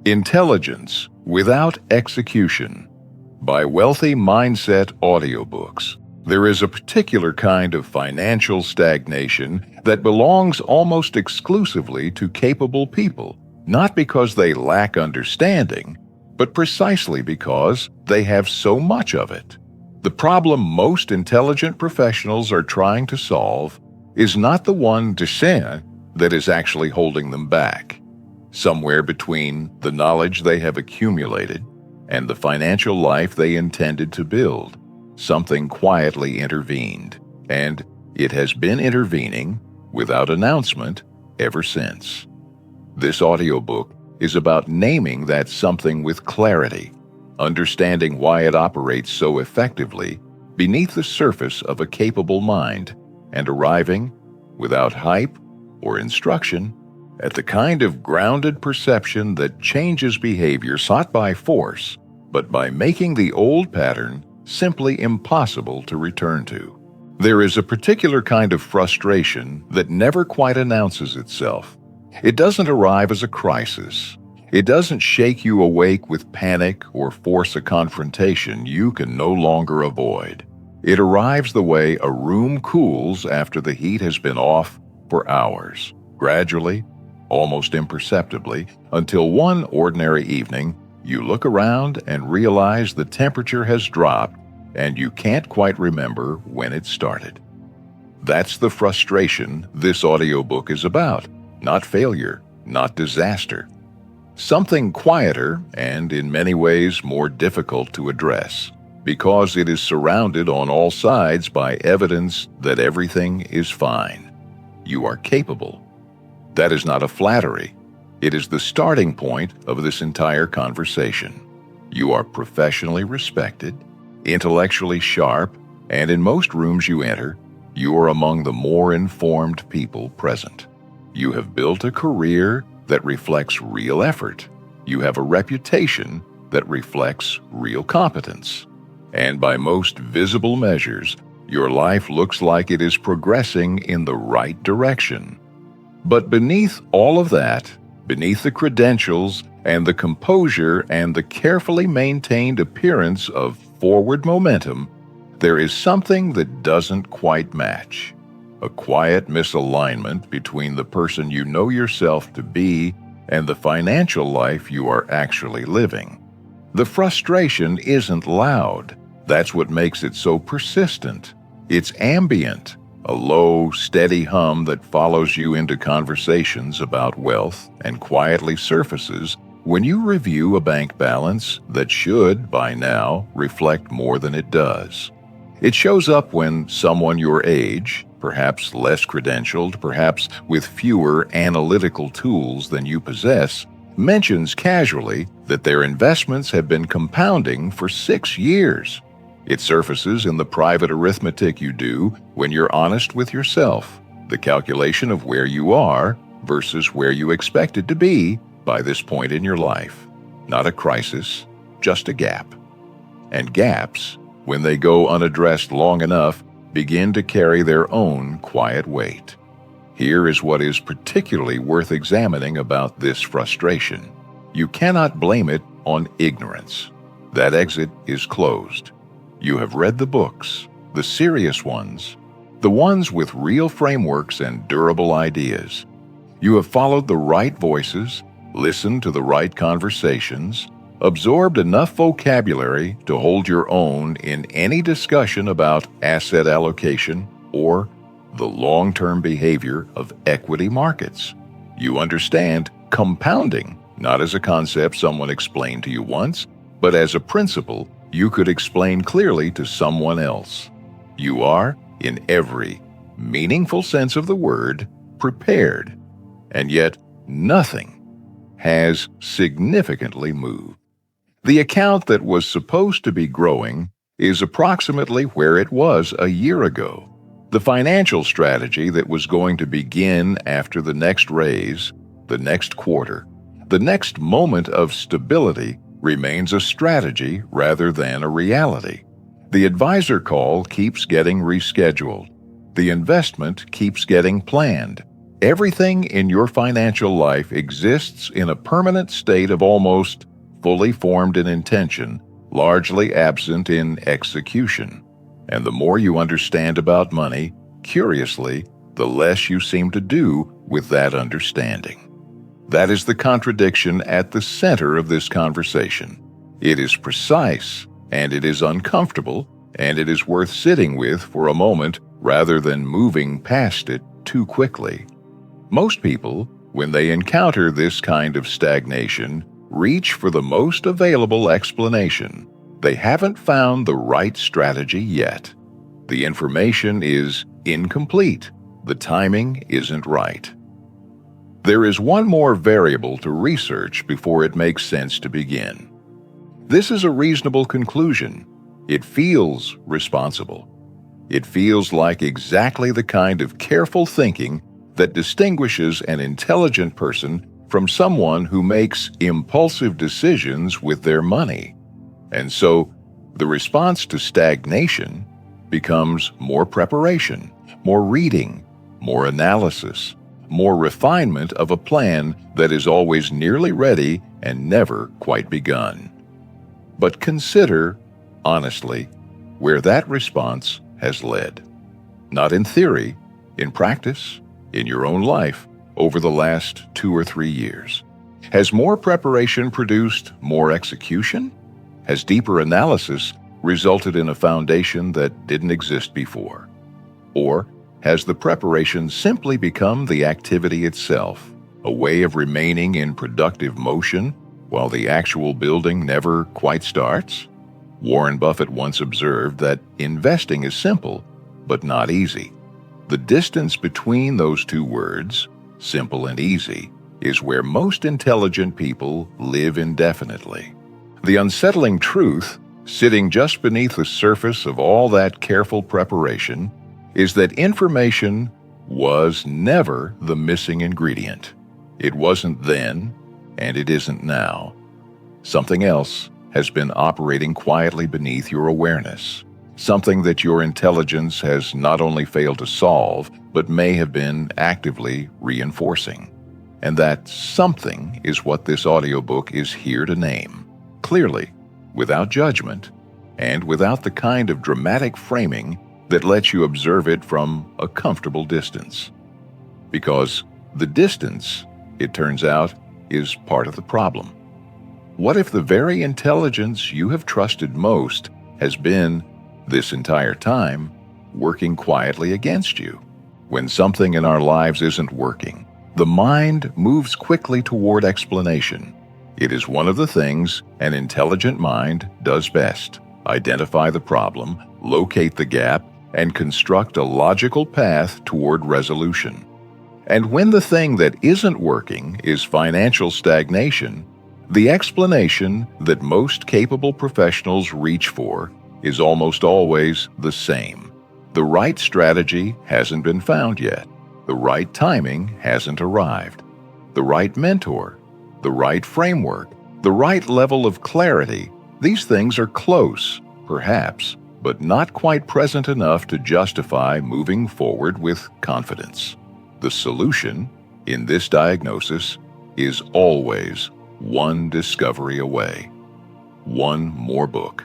Intelligence Without Execution by Wealthy Mindset Audiobooks. There is a particular kind of financial stagnation that belongs almost exclusively to capable people, not because they lack understanding, but precisely because they have so much of it. The problem most intelligent professionals are trying to solve is not the one dessin that is actually holding them back. Somewhere between the knowledge they have accumulated and the financial life they intended to build, something quietly intervened, and it has been intervening without announcement ever since. This audiobook is about naming that something with clarity, understanding why it operates so effectively beneath the surface of a capable mind, and arriving, without hype or instruction, at the kind of grounded perception that changes behavior not by force, but by making the old pattern simply impossible to return to. There is a particular kind of frustration that never quite announces itself. It doesn't arrive as a crisis. It doesn't shake you awake with panic or force a confrontation you can no longer avoid. It arrives the way a room cools after the heat has been off for hours, gradually, almost imperceptibly, until one ordinary evening you look around and realize the temperature has dropped and you can't quite remember when it started. That's the frustration this audiobook is about, not failure, not disaster. Something quieter and in many ways more difficult to address, because it is surrounded on all sides by evidence that everything is fine. You are capable. That is not a flattery. It is the starting point of this entire conversation. You are professionally respected, intellectually sharp, and in most rooms you enter, you are among the more informed people present. You have built a career that reflects real effort. You have a reputation that reflects real competence. And by most visible measures, your life looks like it is progressing in the right direction. But beneath all of that, beneath the credentials and the composure and the carefully maintained appearance of forward momentum, there is something that doesn't quite match. A quiet misalignment between the person you know yourself to be and the financial life you are actually living. The frustration isn't loud. That's what makes it so persistent. It's ambient. A low, steady hum that follows you into conversations about wealth and quietly surfaces when you review a bank balance that should, by now, reflect more than it does. It shows up when someone your age, perhaps less credentialed, perhaps with fewer analytical tools than you possess, mentions casually that their investments have been compounding for 6 years. It surfaces in the private arithmetic you do when you're honest with yourself, the calculation of where you are versus where you expected to be by this point in your life. Not a crisis, just a gap. And gaps, when they go unaddressed long enough, begin to carry their own quiet weight. Here is what is particularly worth examining about this frustration. You cannot blame it on ignorance. That exit is closed. You have read the books, the serious ones, the ones with real frameworks and durable ideas. You have followed the right voices, listened to the right conversations, absorbed enough vocabulary to hold your own in any discussion about asset allocation or the long-term behavior of equity markets. You understand compounding, not as a concept someone explained to you once, but as a principle you could explain clearly to someone else. You are, in every meaningful sense of the word, prepared, and yet nothing has significantly moved. The account that was supposed to be growing is approximately where it was a year ago. The financial strategy that was going to begin after the next raise, the next quarter, the next moment of stability remains a strategy rather than a reality. The advisor call keeps getting rescheduled. The investment keeps getting planned. Everything in your financial life exists in a permanent state of almost fully formed in intention, largely absent in execution. And the more you understand about money, curiously, the less you seem to do with that understanding. That is the contradiction at the center of this conversation. It is precise, and it is uncomfortable, and it is worth sitting with for a moment rather than moving past it too quickly. Most people, when they encounter this kind of stagnation, reach for the most available explanation. They haven't found the right strategy yet. The information is incomplete. The timing isn't right. There is one more variable to research before it makes sense to begin. This is a reasonable conclusion. It feels responsible. It feels like exactly the kind of careful thinking that distinguishes an intelligent person from someone who makes impulsive decisions with their money. And so, the response to stagnation becomes more preparation, more reading, more analysis, more refinement of a plan that is always nearly ready and never quite begun. But consider, honestly, where that response has led. Not in theory, in practice, in your own life, over the last 2 or 3 years. Has more preparation produced more execution? Has deeper analysis resulted in a foundation that didn't exist before? Or has the preparation simply become the activity itself, a way of remaining in productive motion while the actual building never quite starts? Warren Buffett once observed that investing is simple, but not easy. The distance between those two words, simple and easy, is where most intelligent people live indefinitely. The unsettling truth, sitting just beneath the surface of all that careful preparation, is that information was never the missing ingredient. It wasn't then, and it isn't now. Something else has been operating quietly beneath your awareness, something that your intelligence has not only failed to solve, but may have been actively reinforcing. And that something is what this audiobook is here to name, clearly, without judgment, and without the kind of dramatic framing that lets you observe it from a comfortable distance. Because the distance, it turns out, is part of the problem. What if the very intelligence you have trusted most has been, this entire time, working quietly against you? When something in our lives isn't working, the mind moves quickly toward explanation. It is one of the things an intelligent mind does best: identify the problem, locate the gap, and construct a logical path toward resolution. And when the thing that isn't working is financial stagnation, the explanation that most capable professionals reach for is almost always the same. The right strategy hasn't been found yet. The right timing hasn't arrived. The right mentor, the right framework, the right level of clarity, these things are close, perhaps, but not quite present enough to justify moving forward with confidence. The solution, in this diagnosis, is always one discovery away. One more book.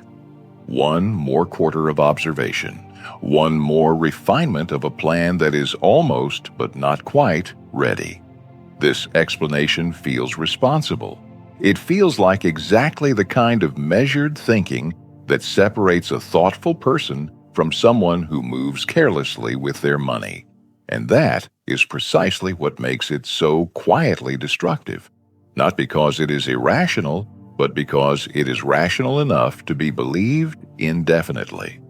One more quarter of observation. One more refinement of a plan that is almost, but not quite, ready. This explanation feels responsible. It feels like exactly the kind of measured thinking that separates a thoughtful person from someone who moves carelessly with their money. And that is precisely what makes it so quietly destructive. Not because it is irrational, but because it is rational enough to be believed indefinitely.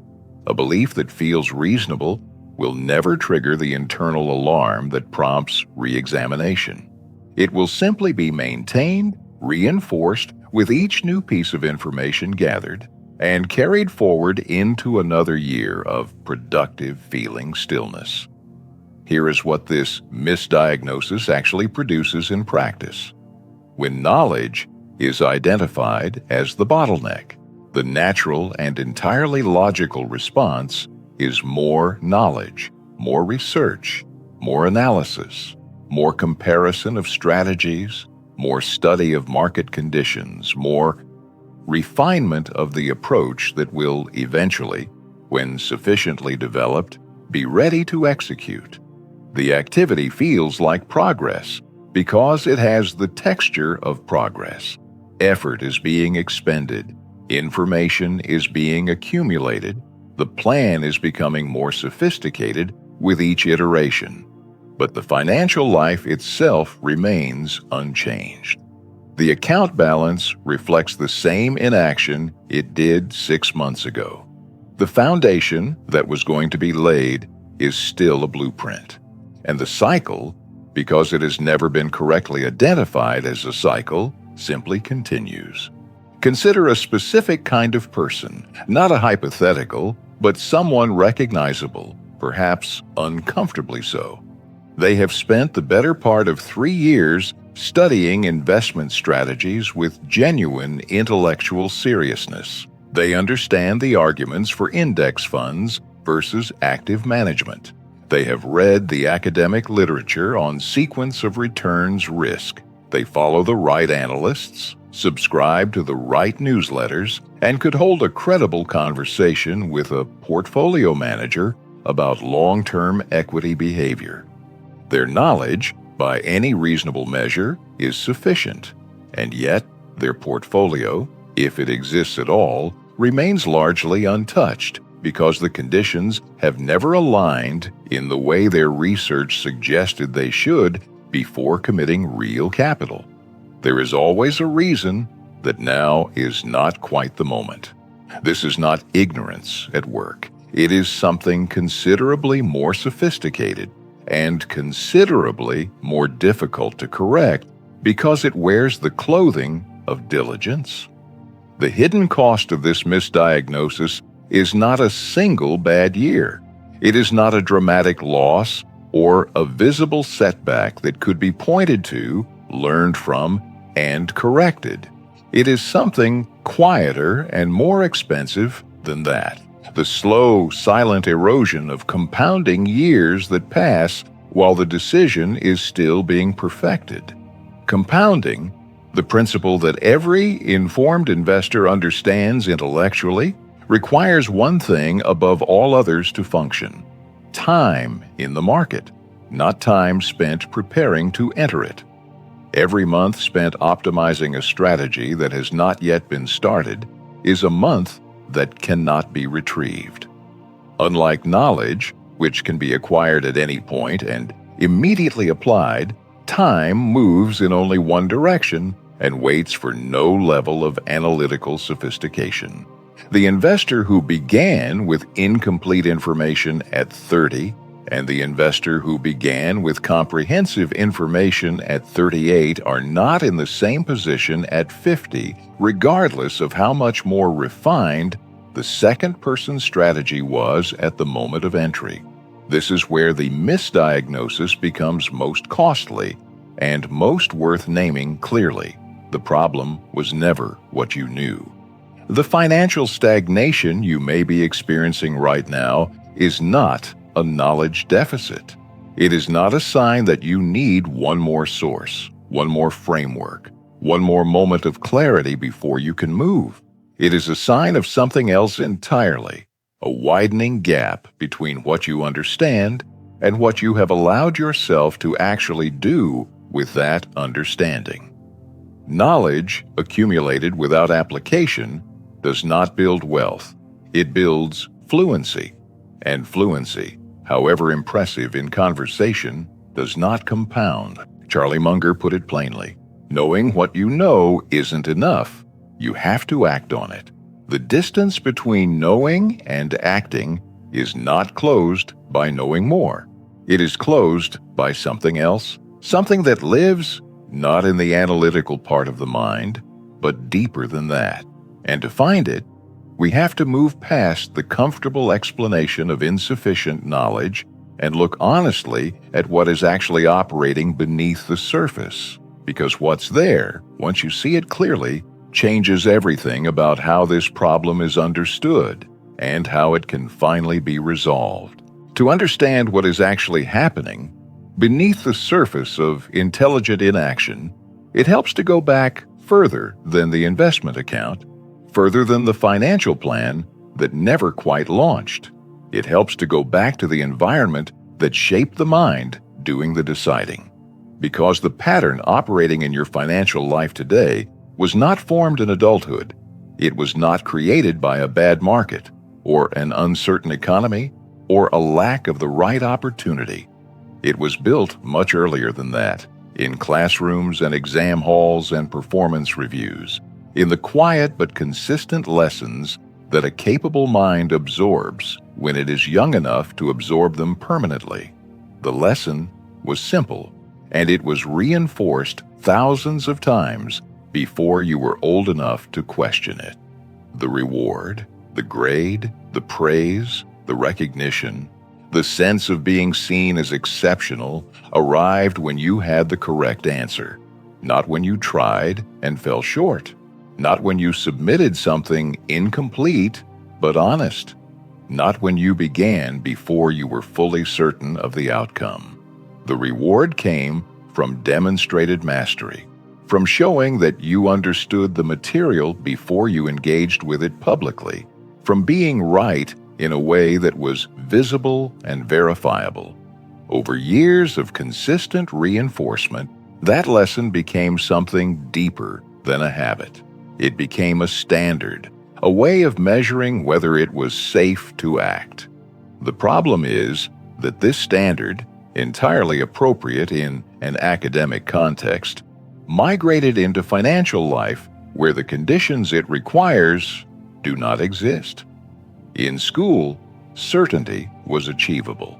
A belief that feels reasonable will never trigger the internal alarm that prompts re-examination. It will simply be maintained, reinforced with each new piece of information gathered, and carried forward into another year of productive feeling stillness. Here is what this misdiagnosis actually produces in practice. When knowledge is identified as the bottleneck, the natural and entirely logical response is more knowledge, more research, more analysis, more comparison of strategies, more study of market conditions, more refinement of the approach that will eventually, when sufficiently developed, be ready to execute. The activity feels like progress because it has the texture of progress. Effort is being expended, information is being accumulated, the plan is becoming more sophisticated with each iteration. But the financial life itself remains unchanged. The account balance reflects the same inaction it did 6 months ago. The foundation that was going to be laid is still a blueprint. And the cycle, because it has never been correctly identified as a cycle, simply continues. Consider a specific kind of person, not a hypothetical, but someone recognizable, perhaps uncomfortably so. They have spent the better part of 3 years studying investment strategies with genuine intellectual seriousness. They understand the arguments for index funds versus active management. They have read the academic literature on sequence of returns risk. They follow the right analysts, subscribe to the right newsletters, and could hold a credible conversation with a portfolio manager about long-term equity behavior. Their knowledge, by any reasonable measure, is sufficient, and yet their portfolio, if it exists at all, remains largely untouched because the conditions have never aligned in the way their research suggested they should before committing real capital. There is always a reason that now is not quite the moment. This is not ignorance at work. It is something considerably more sophisticated and considerably more difficult to correct because it wears the clothing of diligence. The hidden cost of this misdiagnosis is not a single bad year. It is not a dramatic loss or a visible setback that could be pointed to, learned from, and corrected. It is something quieter and more expensive than that. The slow, silent erosion of compounding years that pass while the decision is still being perfected. Compounding, the principle that every informed investor understands intellectually, requires one thing above all others to function: time in the market, not time spent preparing to enter it. Every month spent optimizing a strategy that has not yet been started is a month that cannot be retrieved. Unlike knowledge, which can be acquired at any point and immediately applied, time moves in only one direction and waits for no level of analytical sophistication. The investor who began with incomplete information at 30 and the investor who began with comprehensive information at 38 are not in the same position at 50, regardless of how much more refined the second-person strategy was at the moment of entry. This is where the misdiagnosis becomes most costly and most worth naming clearly. The problem was never what you knew. The financial stagnation you may be experiencing right now is not a knowledge deficit. It is not a sign that you need one more source, one more framework, one more moment of clarity before you can move. It is a sign of something else entirely, a widening gap between what you understand and what you have allowed yourself to actually do with that understanding. Knowledge accumulated without application does not build wealth. It builds fluency. And fluency, however impressive in conversation, does not compound. Charlie Munger put it plainly. Knowing what you know isn't enough. You have to act on it. The distance between knowing and acting is not closed by knowing more. It is closed by something else, something that lives not in the analytical part of the mind, but deeper than that. And to find it, we have to move past the comfortable explanation of insufficient knowledge and look honestly at what is actually operating beneath the surface. Because what's there, once you see it clearly, changes everything about how this problem is understood and how it can finally be resolved. To understand what is actually happening, Beneath the surface of intelligent inaction, it helps to go back further than the investment account, further than the financial plan that never quite launched. It helps to go back to the environment that shaped the mind doing the deciding. Because the pattern operating in your financial life today was not formed in adulthood. It was not created by a bad market, or an uncertain economy, or a lack of the right opportunity. It was built much earlier than that, in classrooms and exam halls and performance reviews, in the quiet but consistent lessons that a capable mind absorbs when it is young enough to absorb them permanently. The lesson was simple, and it was reinforced thousands of times before you were old enough to question it. The reward, the grade, the praise, the recognition, the sense of being seen as exceptional arrived when you had the correct answer, not when you tried and fell short, not when you submitted something incomplete but honest, not when you began before you were fully certain of the outcome. The reward came from demonstrated mastery, from showing that you understood the material before you engaged with it publicly, from being right in a way that was visible and verifiable. Over years of consistent reinforcement, that lesson became something deeper than a habit. It became a standard, a way of measuring whether it was safe to act. The problem is that this standard, entirely appropriate in an academic context, migrated into financial life where the conditions it requires do not exist. In school, certainty was achievable.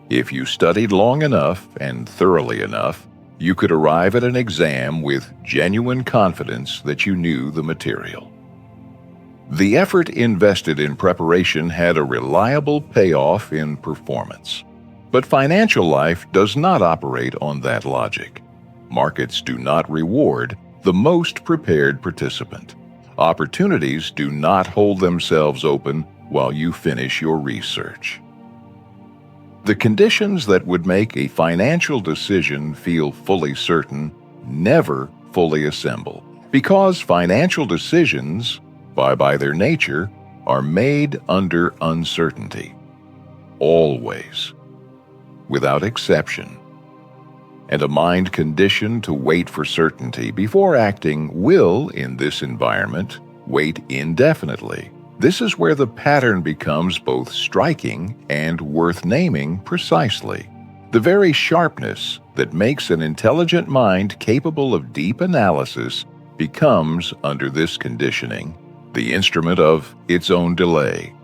If you studied long enough and thoroughly enough, you could arrive at an exam with genuine confidence that you knew the material. The effort invested in preparation had a reliable payoff in performance. But financial life does not operate on that logic. Markets do not reward the most prepared participant. Opportunities do not hold themselves open while you finish your research. The conditions that would make a financial decision feel fully certain never fully assemble, because financial decisions, by their nature, are made under uncertainty. Always. Without exception. And a mind conditioned to wait for certainty before acting will, in this environment, wait indefinitely. This is where the pattern becomes both striking and worth naming precisely. The very sharpness that makes an intelligent mind capable of deep analysis becomes, under this conditioning, the instrument of its own delay.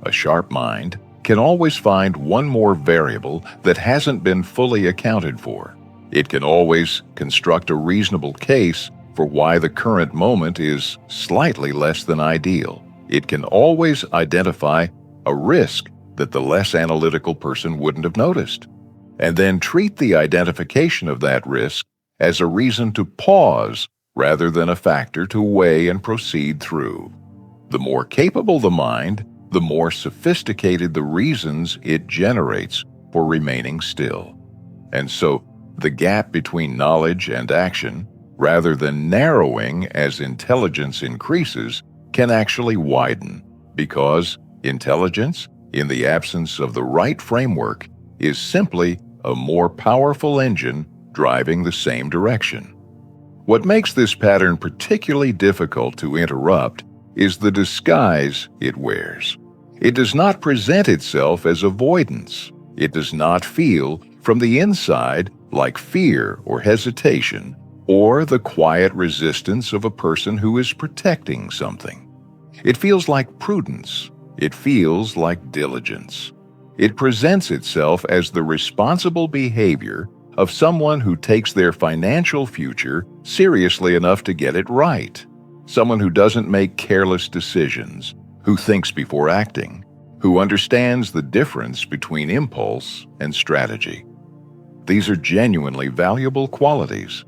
A sharp mind can always find one more variable that hasn't been fully accounted for. It can always construct a reasonable case for why the current moment is slightly less than ideal. It can always identify a risk that the less analytical person wouldn't have noticed, and then treat the identification of that risk as a reason to pause rather than a factor to weigh and proceed through. The more capable the mind, the more sophisticated the reasons it generates for remaining still. And so, the gap between knowledge and action, rather than narrowing as intelligence increases, can actually widen, because intelligence, in the absence of the right framework, is simply a more powerful engine driving the same direction. What makes this pattern particularly difficult to interrupt is the disguise it wears. It does not present itself as avoidance. It does not feel, from the inside, like fear or hesitation, or the quiet resistance of a person who is protecting something. It feels like prudence. It feels like diligence. It presents itself as the responsible behavior of someone who takes their financial future seriously enough to get it right. Someone who doesn't make careless decisions, who thinks before acting, who understands the difference between impulse and strategy. These are genuinely valuable qualities.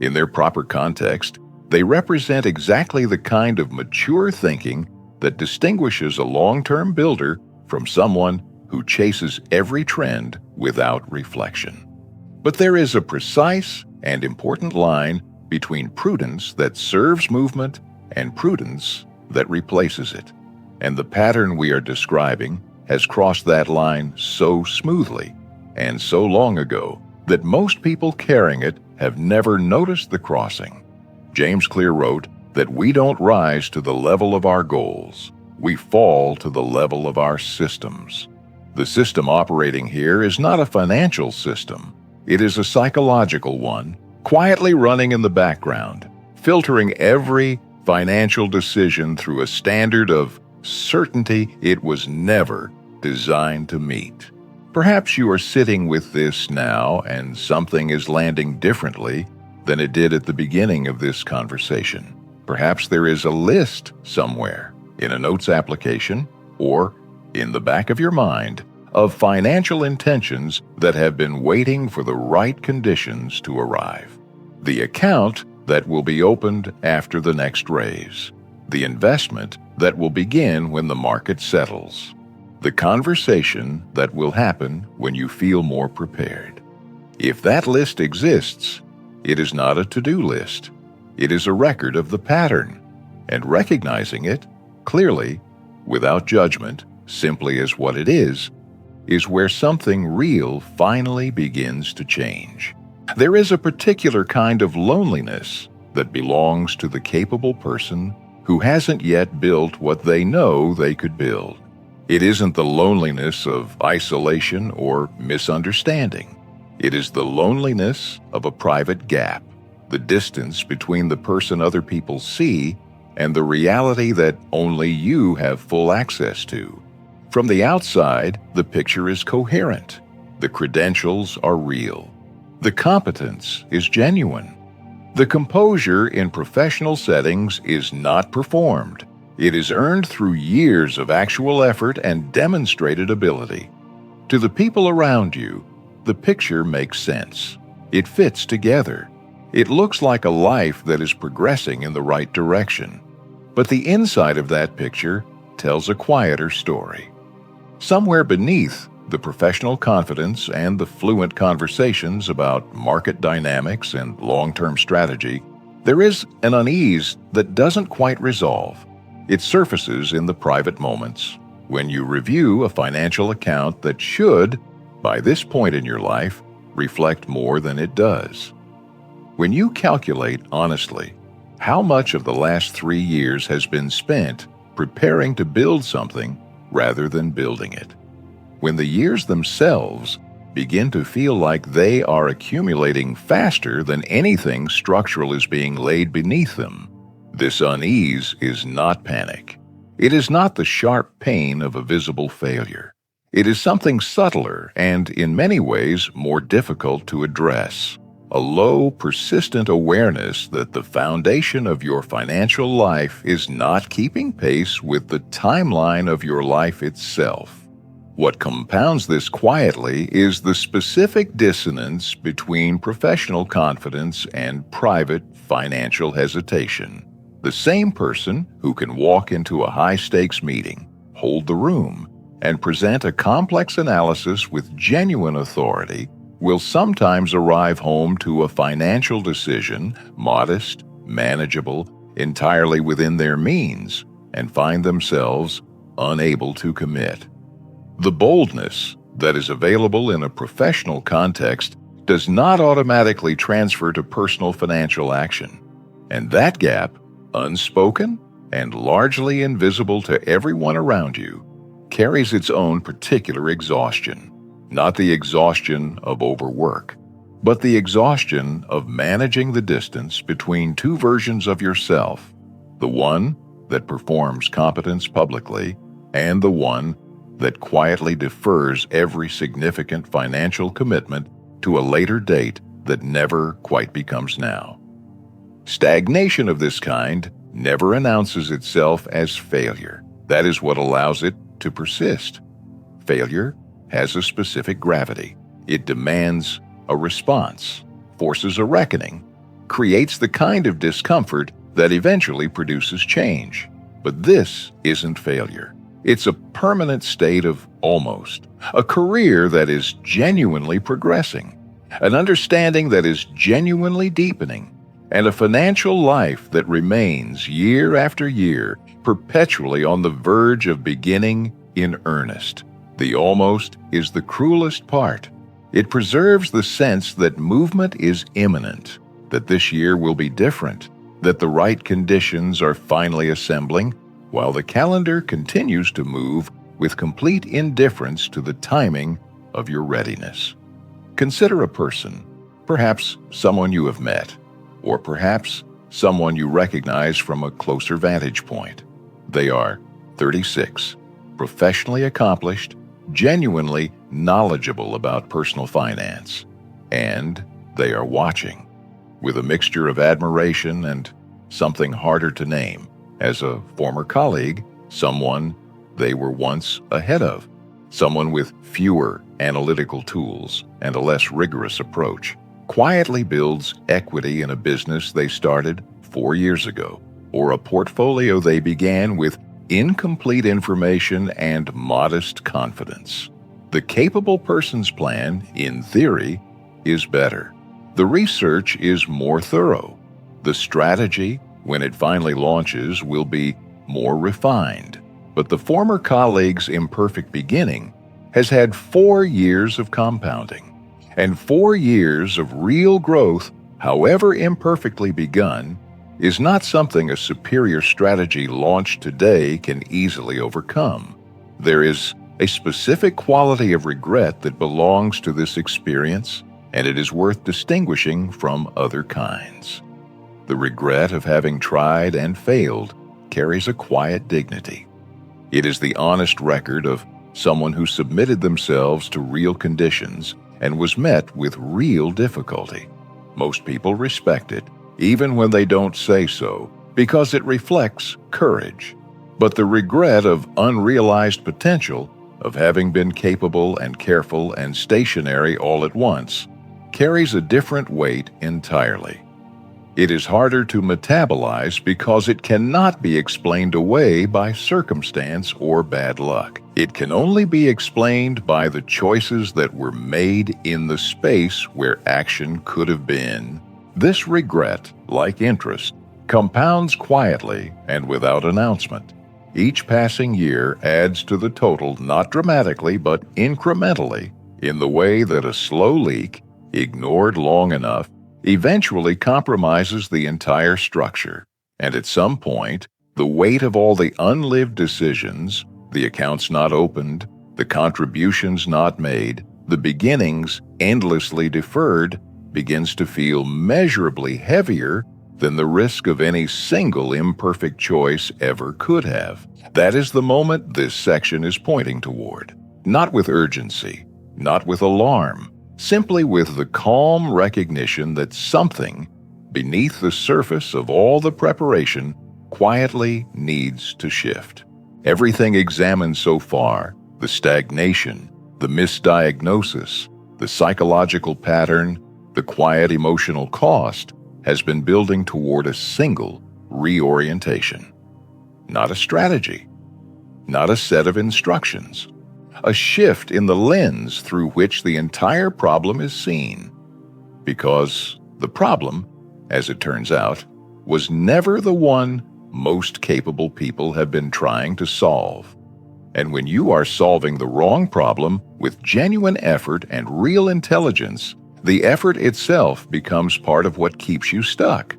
In their proper context, they represent exactly the kind of mature thinking that distinguishes a long-term builder from someone who chases every trend without reflection. But there is a precise and important line between prudence that serves movement and prudence that replaces it. And the pattern we are describing has crossed that line so smoothly and so long ago that most people carrying it have never noticed the crossing. James Clear wrote that we don't rise to the level of our goals. We fall to the level of our systems. The system operating here is not a financial system. It is a psychological one, quietly running in the background, filtering every financial decision through a standard of certainty it was never designed to meet. Perhaps you are sitting with this now and something is landing differently than it did at the beginning of this conversation. Perhaps there is a list somewhere in a notes application or in the back of your mind of financial intentions that have been waiting for the right conditions to arrive. The account that will be opened after the next raise. The investment that will begin when the market settles. The conversation that will happen when you feel more prepared. If that list exists, it is not a to-do list. It is a record of the pattern, and recognizing it clearly, without judgment, simply as what it is where something real finally begins to change. There is a particular kind of loneliness that belongs to the capable person who hasn't yet built what they know they could build. It isn't the loneliness of isolation or misunderstanding. It is the loneliness of a private gap, the distance between the person other people see and the reality that only you have full access to. From the outside, the picture is coherent. The credentials are real. The competence is genuine. The composure in professional settings is not performed. It is earned through years of actual effort and demonstrated ability. To the people around you, the picture makes sense. It fits together. It looks like a life that is progressing in the right direction. But the inside of that picture tells a quieter story. Somewhere beneath the professional confidence and the fluent conversations about market dynamics and long-term strategy, there is an unease that doesn't quite resolve. It surfaces in the private moments when you review a financial account that should, by this point in your life, reflect more than it does. When you calculate honestly how much of the last 3 years has been spent preparing to build something rather than building it. When the years themselves begin to feel like they are accumulating faster than anything structural is being laid beneath them, this unease is not panic. It is not the sharp pain of a visible failure. It is something subtler and, in many ways, more difficult to address. A low, persistent awareness that the foundation of your financial life is not keeping pace with the timeline of your life itself. What compounds this quietly is the specific dissonance between professional confidence and private financial hesitation. The same person who can walk into a high-stakes meeting, hold the room, and present a complex analysis with genuine authority will sometimes arrive home to a financial decision, modest, manageable, entirely within their means, and find themselves unable to commit. The boldness that is available in a professional context does not automatically transfer to personal financial action. And that gap, unspoken and largely invisible to everyone around you, carries its own particular exhaustion. Not the exhaustion of overwork, but the exhaustion of managing the distance between two versions of yourself, the one that performs competence publicly and the one that quietly defers every significant financial commitment to a later date that never quite becomes now. Stagnation of this kind never announces itself as failure. That is what allows it to persist. Failure has a specific gravity. It demands a response, forces a reckoning, creates the kind of discomfort that eventually produces change. But this isn't failure. It's a permanent state of almost, a career that is genuinely progressing. an understanding that is genuinely deepening, and a financial life that remains year after year perpetually on the verge of beginning in earnest. The almost is the cruelest part. It preserves the sense that movement is imminent, that this year will be different, that the right conditions are finally assembling, while the calendar continues to move with complete indifference to the timing of your readiness. Consider a person, perhaps someone you have met, or perhaps someone you recognize from a closer vantage point. They are 36, professionally accomplished, genuinely knowledgeable about personal finance, and they are watching with a mixture of admiration and something harder to name as a former colleague, someone they were once ahead of, someone with fewer analytical tools and a less rigorous approach, quietly builds equity in a business they started 4 years ago, or a portfolio they began with incomplete information and modest confidence. The capable person's plan, in theory, is better. The research is more thorough. The strategy, when it finally launches, will be more refined. But the former colleague's imperfect beginning has had 4 years of compounding, and 4 years of real growth, however imperfectly begun, is not something a superior strategy launched today can easily overcome. There is a specific quality of regret that belongs to this experience, and it is worth distinguishing from other kinds. The regret of having tried and failed carries a quiet dignity. It is the honest record of someone who submitted themselves to real conditions and was met with real difficulty. Most people respect it, even when they don't say so, because it reflects courage. But the regret of unrealized potential, of having been capable and careful and stationary all at once, carries a different weight entirely. It is harder to metabolize because it cannot be explained away by circumstance or bad luck. It can only be explained by the choices that were made in the space where action could have been. This regret, like interest, compounds quietly and without announcement. Each passing year adds to the total not dramatically but incrementally, in the way that a slow leak, ignored long enough, eventually compromises the entire structure. And at some point, the weight of all the unlived decisions, the accounts not opened, the contributions not made, the beginnings endlessly deferred, begins to feel measurably heavier than the risk of any single imperfect choice ever could have. That is the moment this section is pointing toward. Not with urgency, not with alarm, simply with the calm recognition that something beneath the surface of all the preparation quietly needs to shift. Everything examined so far, the stagnation, the misdiagnosis, the psychological pattern, the quiet emotional cost, has been building toward a single reorientation. Not a strategy, not a set of instructions, a shift in the lens through which the entire problem is seen. Because the problem, as it turns out, was never the one most capable people have been trying to solve. And when you are solving the wrong problem with genuine effort and real intelligence, the effort itself becomes part of what keeps you stuck.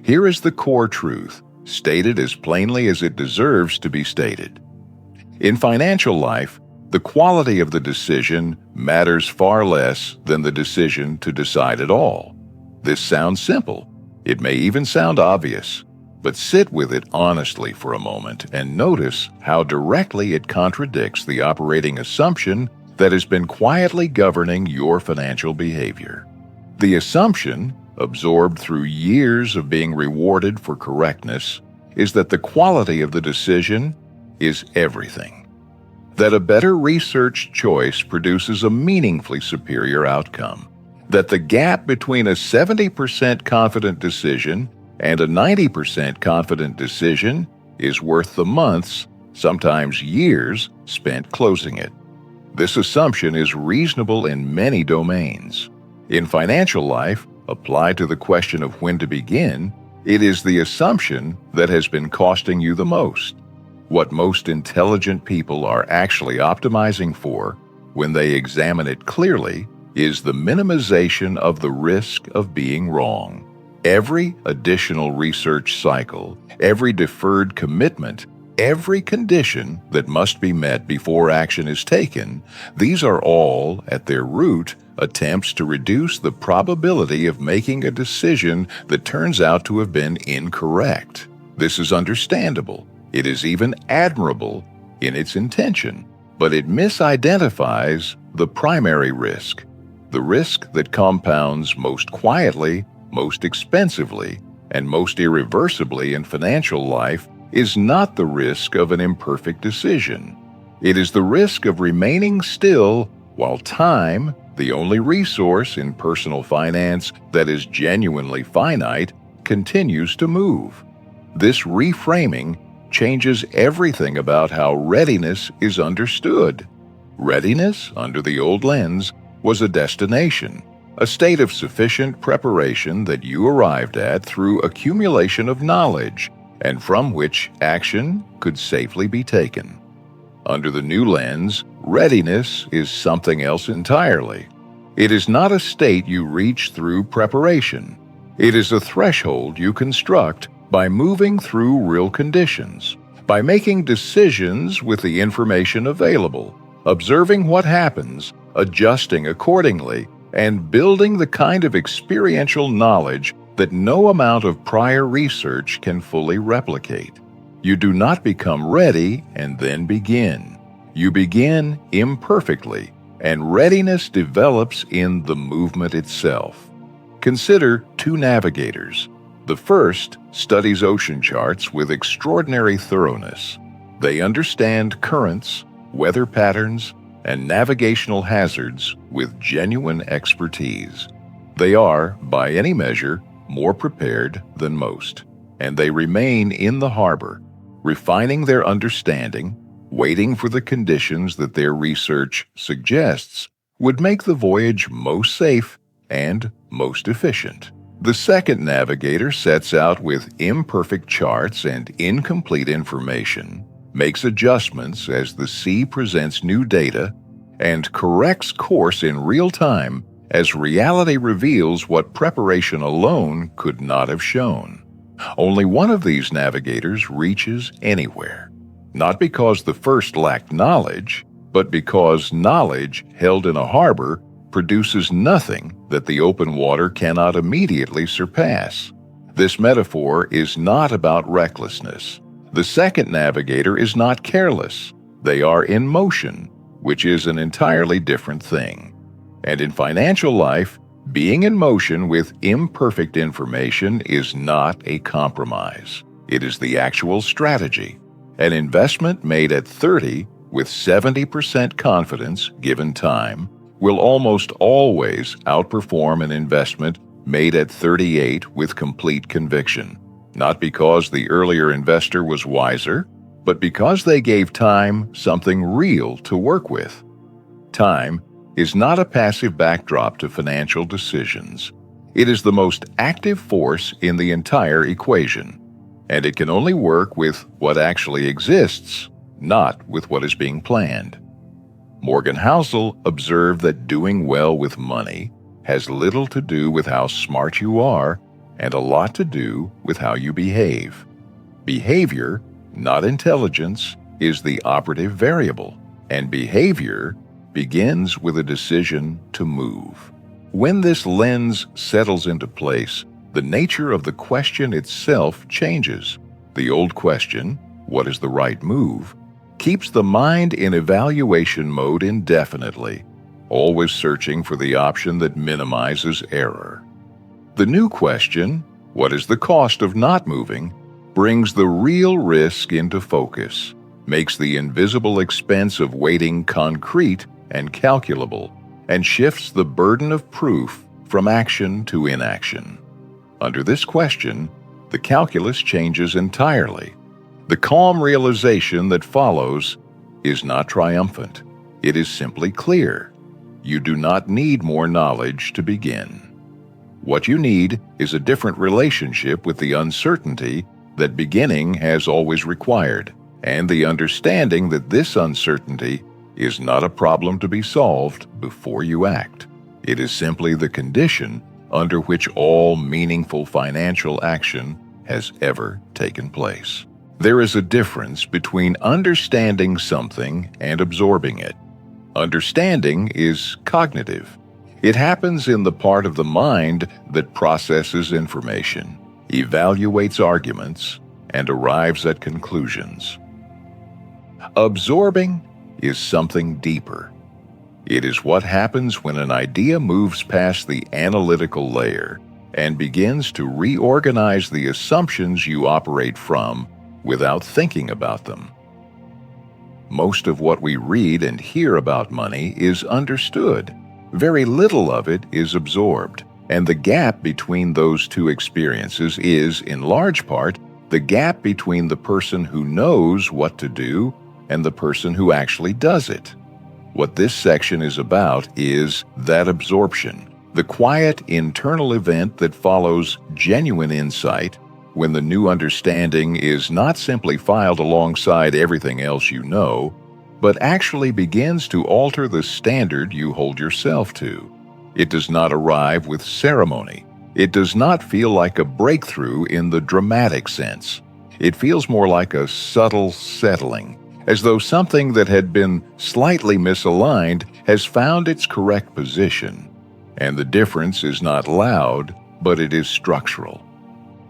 Here is the core truth, stated as plainly as it deserves to be stated. In financial life, the quality of the decision matters far less than the decision to decide at all. This sounds simple. It may even sound obvious, but sit with it honestly for a moment and notice how directly it contradicts the operating assumption that has been quietly governing your financial behavior. The assumption, absorbed through years of being rewarded for correctness, is that the quality of the decision is everything. That a better researched choice produces a meaningfully superior outcome. That the gap between a 70% confident decision and a 90% confident decision is worth the months, sometimes years, spent closing it. This assumption is reasonable in many domains. In financial life, applied to the question of when to begin, it is the assumption that has been costing you the most. What most intelligent people are actually optimizing for, when they examine it clearly, is the minimization of the risk of being wrong. Every additional research cycle, every deferred commitment, every condition that must be met before action is taken, these are all, at their root, attempts to reduce the probability of making a decision that turns out to have been incorrect. This is understandable. It is even admirable in its intention, but it misidentifies the primary risk, the risk that compounds most quietly, most expensively, and most irreversibly in financial life is not the risk of an imperfect decision. It is the risk of remaining still while time, the only resource in personal finance that is genuinely finite, continues to move. This reframing changes everything about how readiness is understood. Readiness, under the old lens, was a destination, a state of sufficient preparation that you arrived at through accumulation of knowledge, and from which action could safely be taken. Under the new lens, readiness is something else entirely. It is not a state you reach through preparation. It is a threshold you construct by moving through real conditions, by making decisions with the information available, observing what happens, adjusting accordingly, and building the kind of experiential knowledge that no amount of prior research can fully replicate. You do not become ready and then begin. You begin imperfectly, and readiness develops in the movement itself. Consider two navigators. The first studies ocean charts with extraordinary thoroughness. They understand currents, weather patterns, and navigational hazards with genuine expertise. They are, by any measure, more prepared than most, and they remain in the harbor, refining their understanding, waiting for the conditions that their research suggests would make the voyage most safe and most efficient. The second navigator sets out with imperfect charts and incomplete information, makes adjustments as the sea presents new data, and corrects course in real time as reality reveals what preparation alone could not have shown. Only one of these navigators reaches anywhere, not because the first lacked knowledge, but because knowledge held in a harbor produces nothing that the open water cannot immediately surpass. This metaphor is not about recklessness. The second navigator is not careless. They are in motion, which is an entirely different thing. And in financial life, being in motion with imperfect information is not a compromise. It is the actual strategy. An investment made at 30 with 70% confidence given time will almost always outperform an investment made at 38 with complete conviction, not because the earlier investor was wiser, but because they gave time something real to work with. Time is not a passive backdrop to financial decisions. It is the most active force in the entire equation, and it can only work with what actually exists, not with what is being planned. Morgan Housel observed that doing well with money has little to do with how smart you are and a lot to do with how you behave. Behavior, not intelligence, is the operative variable, and behavior begins with a decision to move. When this lens settles into place, the nature of the question itself changes. The old question, what is the right move, keeps the mind in evaluation mode indefinitely, always searching for the option that minimizes error. The new question, what is the cost of not moving, brings the real risk into focus, makes the invisible expense of waiting concrete and calculable, and shifts the burden of proof from action to inaction. Under this question, the calculus changes entirely. The calm realization that follows is not triumphant. It is simply clear. you do not need more knowledge to begin. What you need is a different relationship with the uncertainty that beginning has always required, and the understanding that this uncertainty is not a problem to be solved before you act. It is simply the condition under which all meaningful financial action has ever taken place. There is a difference between understanding something and absorbing it. Understanding is cognitive. It happens in the part of the mind that processes information, evaluates arguments, and arrives at conclusions. Absorbing is something deeper. It is what happens when an idea moves past the analytical layer and begins to reorganize the assumptions you operate from without thinking about them. Most of what we read and hear about money is understood. Very little of it is absorbed, and the gap between those two experiences is, in large part, the gap between the person who knows what to do and the person who actually does it. What this section is about is that absorption, the quiet internal event that follows genuine insight when the new understanding is not simply filed alongside everything else you know, but actually begins to alter the standard you hold yourself to. It does not arrive with ceremony. It does not feel like a breakthrough in the dramatic sense. It feels more like a subtle settling, as though something that had been slightly misaligned has found its correct position. And the difference is not loud, but it is structural.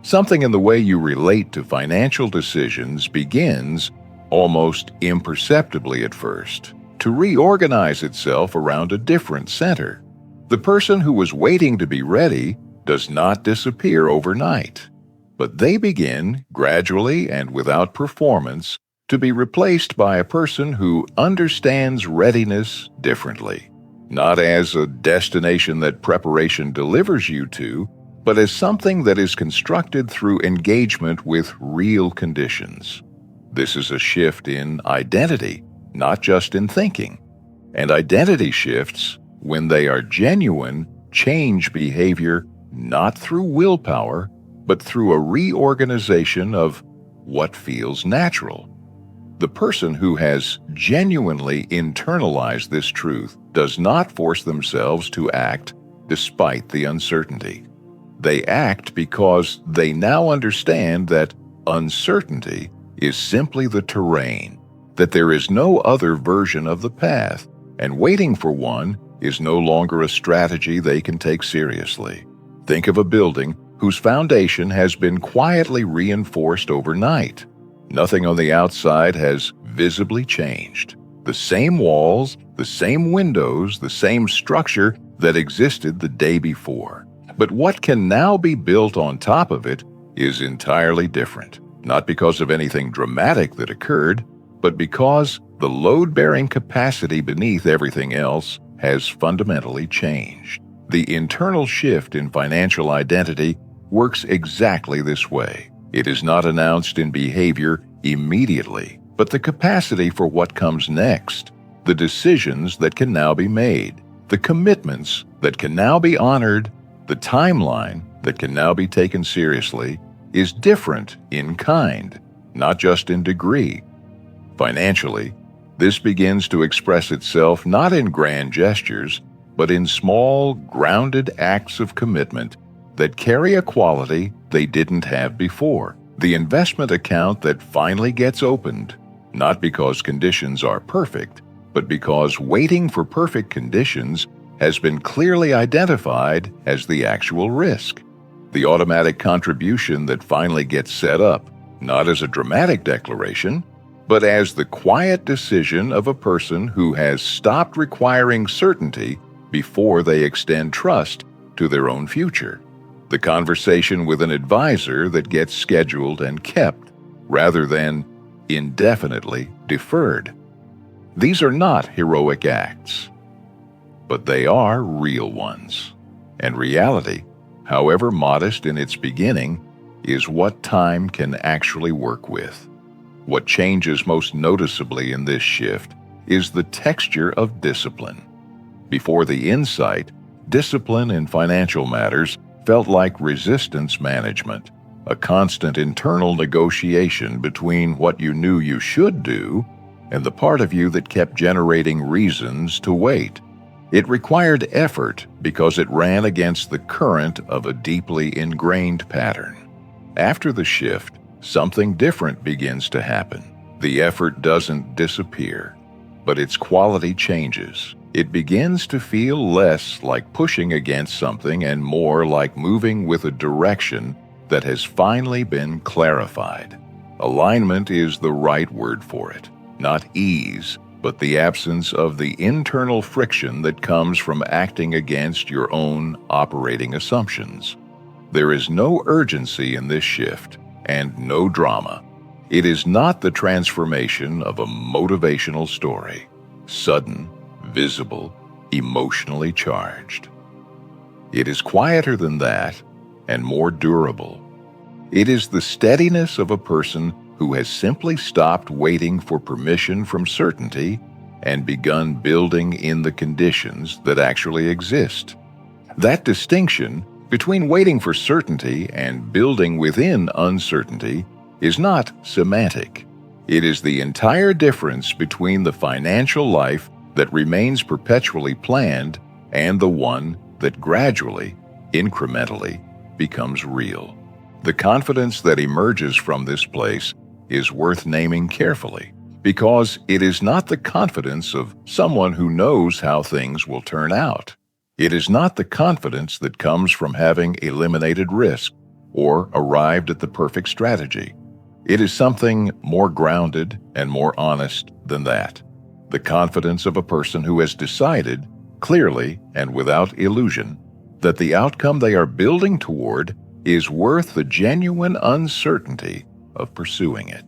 Something in the way you relate to financial decisions begins, almost imperceptibly at first, to reorganize itself around a different center. The person who was waiting to be ready does not disappear overnight, but they begin, gradually and without performance, to be replaced by a person who understands readiness differently, not as a destination that preparation delivers you to, but as something that is constructed through engagement with real conditions. This is a shift in identity, not just in thinking. And identity shifts, when they are genuine, change behavior not through willpower, but through a reorganization of what feels natural. The person who has genuinely internalized this truth does not force themselves to act despite the uncertainty. They act because they now understand that uncertainty is simply the terrain, that there is no other version of the path, and waiting for one is no longer a strategy they can take seriously. Think of a building whose foundation has been quietly reinforced overnight. Nothing on the outside has visibly changed. The same walls, the same windows, the same structure that existed the day before. But what can now be built on top of it is entirely different, not because of anything dramatic that occurred, but because the load-bearing capacity beneath everything else has fundamentally changed. The internal shift in financial identity works exactly this way. It is not announced in behavior immediately, but the capacity for what comes next, the decisions that can now be made, the commitments that can now be honored, the timeline that can now be taken seriously, is different in kind, not just in degree. Financially, this begins to express itself not in grand gestures, but in small, grounded acts of commitment that carry a quality they didn't have before. The investment account that finally gets opened, not because conditions are perfect, but because waiting for perfect conditions has been clearly identified as the actual risk. The automatic contribution that finally gets set up, not as a dramatic declaration, but as the quiet decision of a person who has stopped requiring certainty before they extend trust to their own future. The conversation with an advisor that gets scheduled and kept, rather than indefinitely deferred. These are not heroic acts, but they are real ones. And reality, however modest in its beginning, is what time can actually work with. What changes most noticeably in this shift is the texture of discipline. Before the insight, discipline in financial matters felt like resistance management, a constant internal negotiation between what you knew you should do and the part of you that kept generating reasons to wait. It required effort because it ran against the current of a deeply ingrained pattern. After the shift, something different begins to happen. The effort doesn't disappear, but its quality changes. It begins to feel less like pushing against something and more like moving with a direction that has finally been clarified. Alignment is the right word for it. Not ease, but the absence of the internal friction that comes from acting against your own operating assumptions. There is no urgency in this shift and no drama. It is not the transformation of a motivational story, sudden, visible, emotionally charged. It is quieter than that and more durable. It is the steadiness of a person who has simply stopped waiting for permission from certainty and begun building in the conditions that actually exist. That distinction between waiting for certainty and building within uncertainty is not semantic. It is the entire difference between the financial life that remains perpetually planned and the one that gradually, incrementally, becomes real. The confidence that emerges from this place is worth naming carefully, because it is not the confidence of someone who knows how things will turn out. It is not the confidence that comes from having eliminated risk or arrived at the perfect strategy. It is something more grounded and more honest than that. The confidence of a person who has decided, clearly and without illusion, that the outcome they are building toward is worth the genuine uncertainty of pursuing it.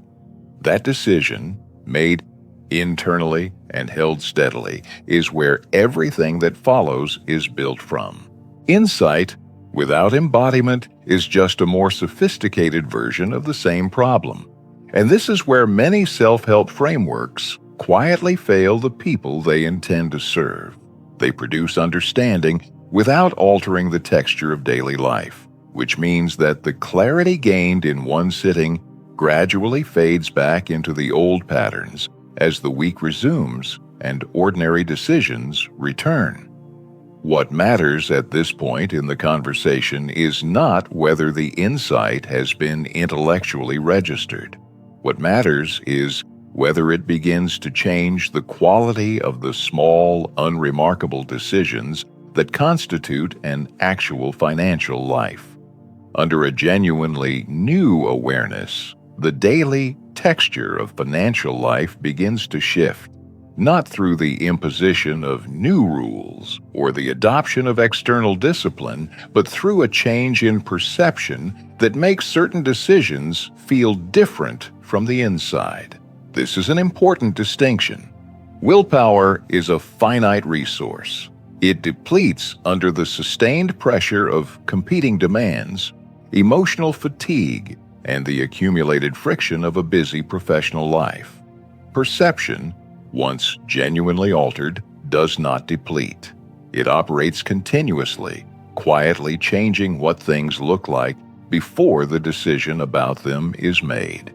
That decision, made internally and held steadily, is where everything that follows is built from. Insight, without embodiment, is just a more sophisticated version of the same problem. And this is where many self-help frameworks quietly fail the people they intend to serve. They produce understanding without altering the texture of daily life, which means that the clarity gained in one sitting gradually fades back into the old patterns as the week resumes and ordinary decisions return. What matters at this point in the conversation is not whether the insight has been intellectually registered. What matters is whether it begins to change the quality of the small, unremarkable decisions that constitute an actual financial life. Under a genuinely new awareness, the daily texture of financial life begins to shift, not through the imposition of new rules or the adoption of external discipline, but through a change in perception that makes certain decisions feel different from the inside. This is an important distinction. Willpower is a finite resource. It depletes under the sustained pressure of competing demands, emotional fatigue, and the accumulated friction of a busy professional life. Perception, once genuinely altered, does not deplete. It operates continuously, quietly changing what things look like before the decision about them is made.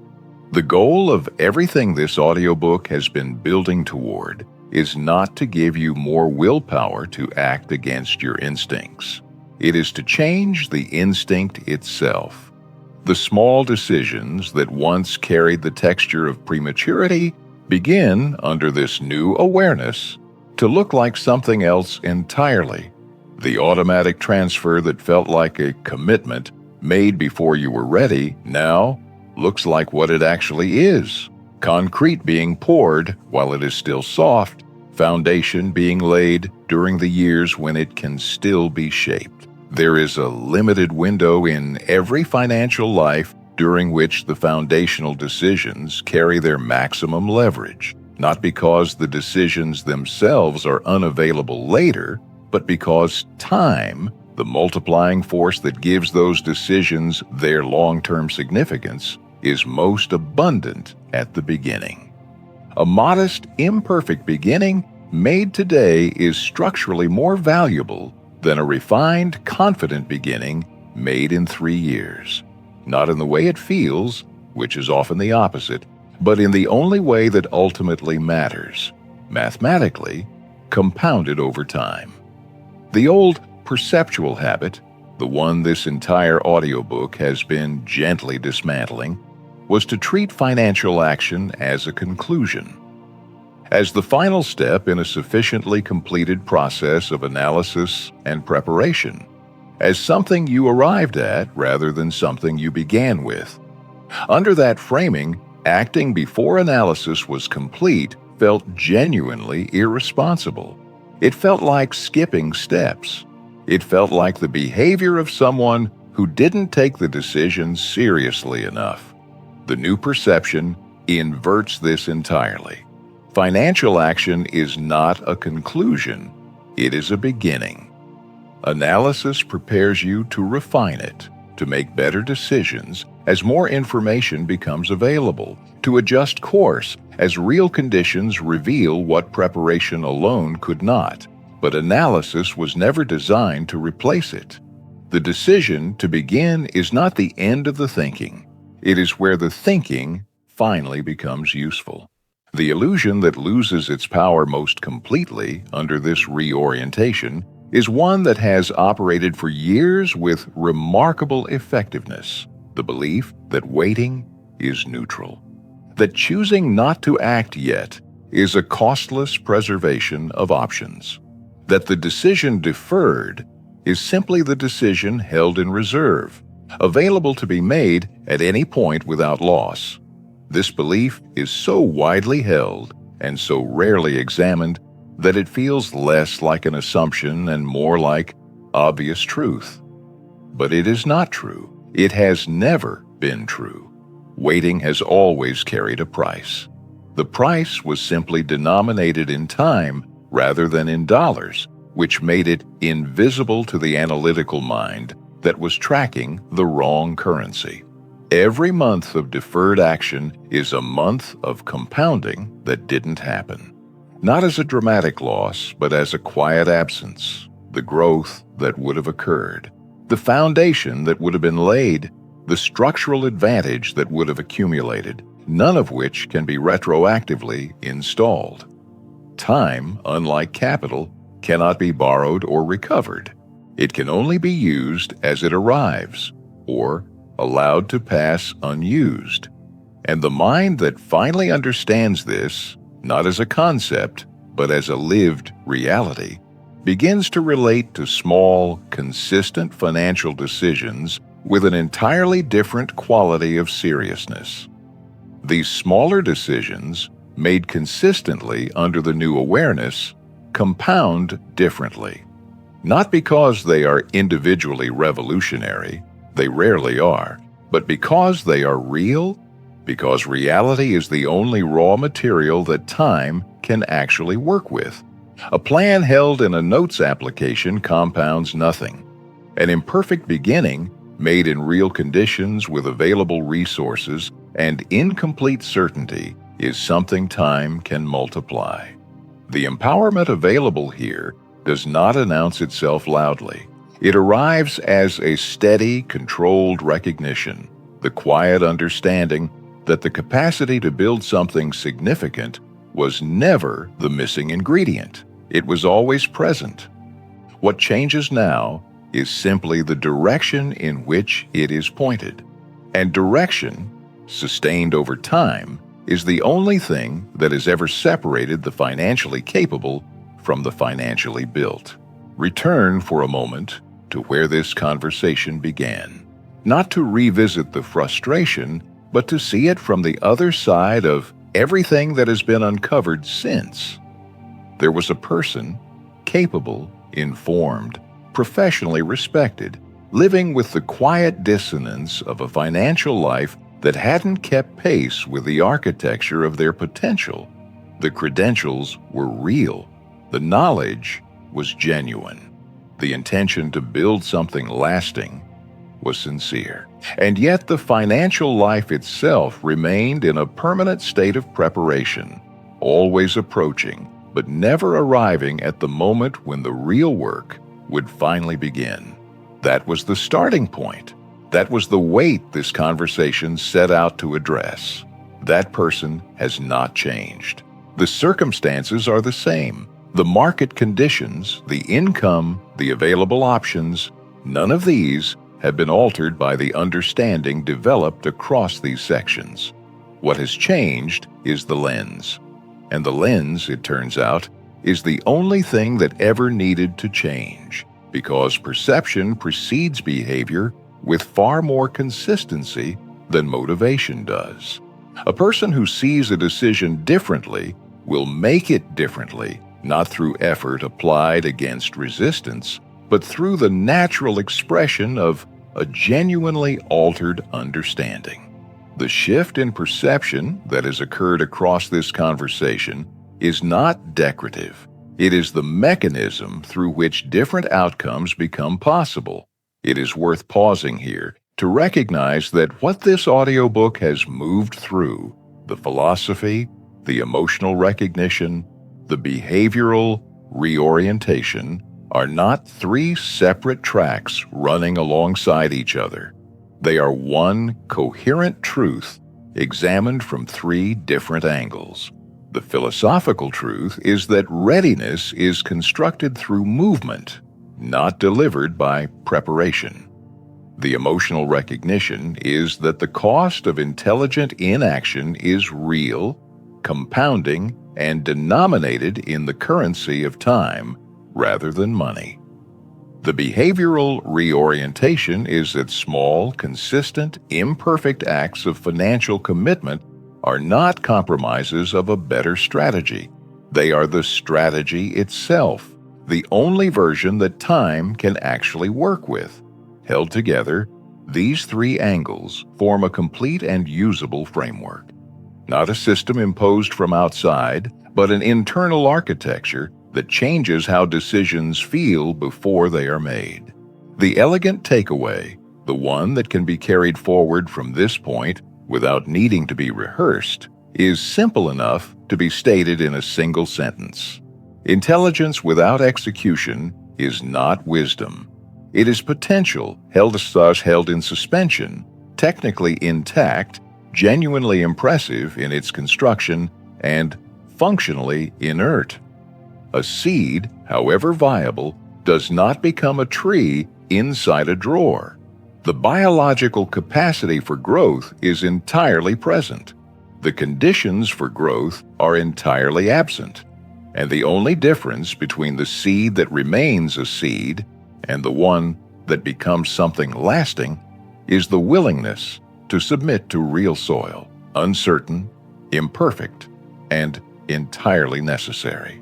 The goal of everything this audiobook has been building toward is not to give you more willpower to act against your instincts. It is to change the instinct itself. The small decisions that once carried the texture of prematurity begin, under this new awareness, to look like something else entirely. The automatic transfer that felt like a commitment made before you were ready now looks like what it actually is. Concrete being poured while it is still soft, foundation being laid during the years when it can still be shaped. There is a limited window in every financial life during which the foundational decisions carry their maximum leverage, not because the decisions themselves are unavailable later, but because time, the multiplying force that gives those decisions their long-term significance, is most abundant at the beginning. A modest, imperfect beginning made today is structurally more valuable than a refined, confident beginning made in 3 years. Not in the way it feels, which is often the opposite, but in the only way that ultimately matters, mathematically, compounded over time. The old perceptual habit, the one this entire audiobook has been gently dismantling, was to treat financial action as a conclusion, as the final step in a sufficiently completed process of analysis and preparation, as something you arrived at rather than something you began with. Under that framing, acting before analysis was complete felt genuinely irresponsible. It felt like skipping steps. It felt like the behavior of someone who didn't take the decision seriously enough. The new perception inverts this entirely. Financial action is not a conclusion, it is a beginning. Analysis prepares you to refine it, to make better decisions as more information becomes available, to adjust course as real conditions reveal what preparation alone could not. But analysis was never designed to replace it. The decision to begin is not the end of the thinking. It is where the thinking finally becomes useful. The illusion that loses its power most completely under this reorientation is one that has operated for years with remarkable effectiveness: the belief that waiting is neutral, that choosing not to act yet is a costless preservation of options, that the decision deferred is simply the decision held in reserve, available to be made at any point without loss. This belief is so widely held and so rarely examined that it feels less like an assumption and more like obvious truth. But it is not true. It has never been true. Waiting has always carried a price. The price was simply denominated in time rather than in dollars, which made it invisible to the analytical mind that was tracking the wrong currency. Every month of deferred action is a month of compounding that didn't happen. Not as a dramatic loss, but as a quiet absence, the growth that would have occurred, the foundation that would have been laid, the structural advantage that would have accumulated, none of which can be retroactively installed. Time, unlike capital, cannot be borrowed or recovered. It can only be used as it arrives, or allowed to pass unused. And the mind that finally understands this, not as a concept, but as a lived reality, begins to relate to small, consistent financial decisions with an entirely different quality of seriousness. These smaller decisions, made consistently under the new awareness, compound differently. Not because they are individually revolutionary, they rarely are, but because they are real, because reality is the only raw material that time can actually work with. A plan held in a notes application compounds nothing. An imperfect beginning, made in real conditions with available resources and incomplete certainty, is something time can multiply. The empowerment available here does not announce itself loudly. It arrives as a steady, controlled recognition, the quiet understanding that the capacity to build something significant was never the missing ingredient. It was always present. What changes now is simply the direction in which it is pointed. And direction, sustained over time, is the only thing that has ever separated the financially capable from the financially built. Return for a moment to where this conversation began. Not to revisit the frustration, but to see it from the other side of everything that has been uncovered since. There was a person, capable, informed, professionally respected, living with the quiet dissonance of a financial life that hadn't kept pace with the architecture of their potential. The credentials were real. The knowledge was genuine. The intention to build something lasting was sincere. And yet the financial life itself remained in a permanent state of preparation, always approaching, but never arriving at the moment when the real work would finally begin. That was the starting point. That was the weight this conversation set out to address. That person has not changed. The circumstances are the same. The market conditions, the income, the available options, none of these have been altered by the understanding developed across these sections. What has changed is the lens. And the lens, it turns out, is the only thing that ever needed to change, because perception precedes behavior with far more consistency than motivation does. A person who sees a decision differently will make it differently, not through effort applied against resistance, but through the natural expression of a genuinely altered understanding. The shift in perception that has occurred across this conversation is not decorative. It is the mechanism through which different outcomes become possible. It is worth pausing here to recognize that what this audiobook has moved through, the philosophy, the emotional recognition, the behavioral reorientation, are not three separate tracks running alongside each other. They are one coherent truth examined from three different angles. The philosophical truth is that readiness is constructed through movement, not delivered by preparation. The emotional recognition is that the cost of intelligent inaction is real, compounding, and denominated in the currency of time rather than money. The behavioral reorientation is that small, consistent, imperfect acts of financial commitment are not compromises of a better strategy. They are the strategy itself, the only version that time can actually work with. Held together, these three angles form a complete and usable framework. Not a system imposed from outside, but an internal architecture that changes how decisions feel before they are made. The elegant takeaway, the one that can be carried forward from this point without needing to be rehearsed, is simple enough to be stated in a single sentence. Intelligence without execution is not wisdom. It is potential, held in suspension, technically intact, genuinely impressive in its construction, and functionally inert. A seed, however viable, does not become a tree inside a drawer. The biological capacity for growth is entirely present. The conditions for growth are entirely absent. And the only difference between the seed that remains a seed and the one that becomes something lasting is the willingness to submit to real soil, uncertain, imperfect, and entirely necessary.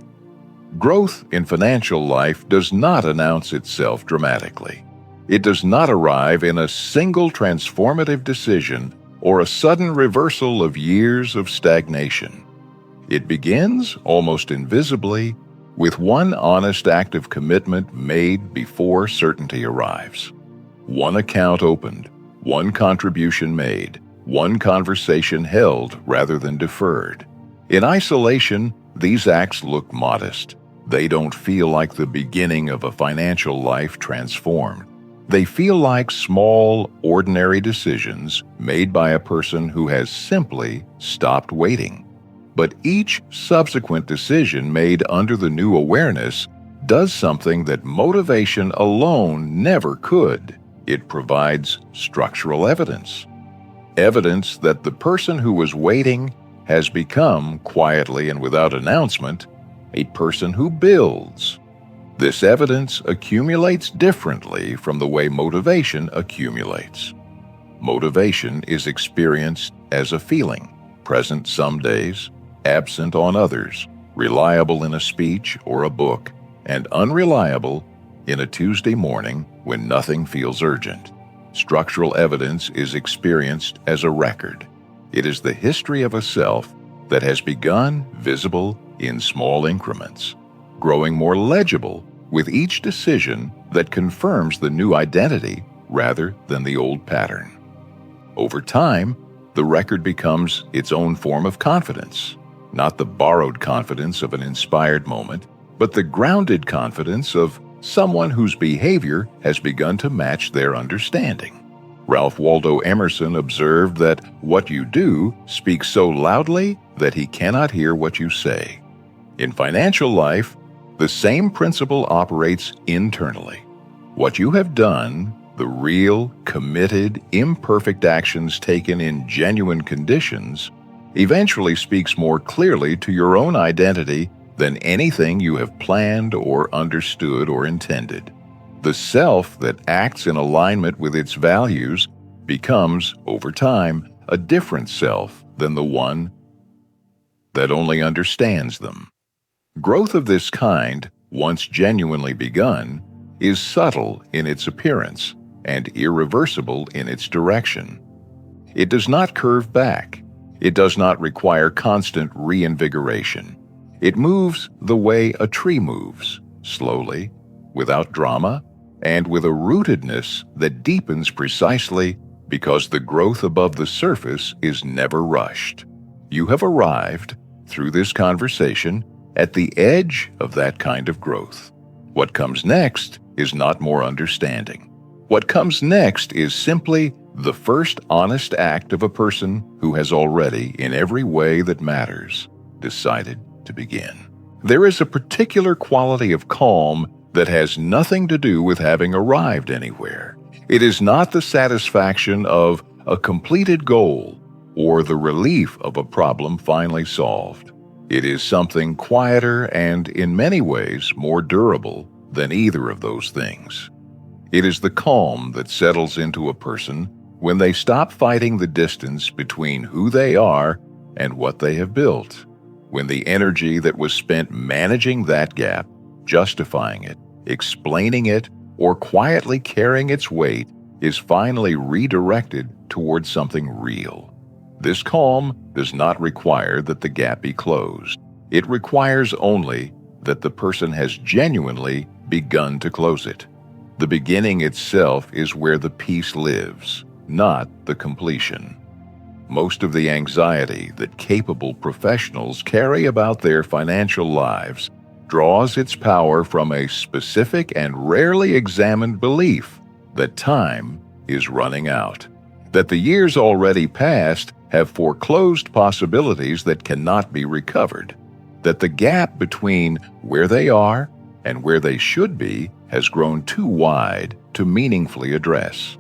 Growth in financial life does not announce itself dramatically. It does not arrive in a single transformative decision or a sudden reversal of years of stagnation. It begins, almost invisibly, with one honest act of commitment made before certainty arrives. One account opened, one contribution made, one conversation held rather than deferred. In isolation, these acts look modest. They don't feel like the beginning of a financial life transformed. They feel like small, ordinary decisions made by a person who has simply stopped waiting. But each subsequent decision made under the new awareness does something that motivation alone never could. It provides structural evidence. Evidence that the person who was waiting has become, quietly and without announcement, a person who builds. This evidence accumulates differently from the way motivation accumulates. Motivation is experienced as a feeling, present some days, absent on others, reliable in a speech or a book, and unreliable in a Tuesday morning when nothing feels urgent. Structural evidence is experienced as a record. It is the history of a self that has begun visible in small increments, growing more legible with each decision that confirms the new identity rather than the old pattern. Over time, the record becomes its own form of confidence. not the borrowed confidence of an inspired moment, but the grounded confidence of someone whose behavior has begun to match their understanding. Ralph Waldo Emerson observed that what you do speaks so loudly that he cannot hear what you say. In financial life, the same principle operates internally. What you have done, the real, committed, imperfect actions taken in genuine conditions, eventually speaks more clearly to your own identity than anything you have planned or understood or intended. The self that acts in alignment with its values becomes, over time, a different self than the one that only understands them. Growth of this kind, once genuinely begun, is subtle in its appearance and irreversible in its direction. It does not curve back. It does not require constant reinvigoration. It moves the way a tree moves, slowly, without drama, and with a rootedness that deepens precisely because the growth above the surface is never rushed. You have arrived, through this conversation, at the edge of that kind of growth. What comes next is not more understanding. What comes next is simply the first honest act of a person who has already, in every way that matters, decided to begin. There is a particular quality of calm that has nothing to do with having arrived anywhere. It is not the satisfaction of a completed goal or the relief of a problem finally solved. It is something quieter and, in many ways, more durable than either of those things. It is the calm that settles into a person when they stop fighting the distance between who they are and what they have built, when the energy that was spent managing that gap, justifying it, explaining it, or quietly carrying its weight is finally redirected towards something real. This calm does not require that the gap be closed. It requires only that the person has genuinely begun to close it. The beginning itself is where the peace lives, not the completion. Most of the anxiety that capable professionals carry about their financial lives draws its power from a specific and rarely examined belief that time is running out, that the years already past have foreclosed possibilities that cannot be recovered, that the gap between where they are and where they should be has grown too wide to meaningfully address.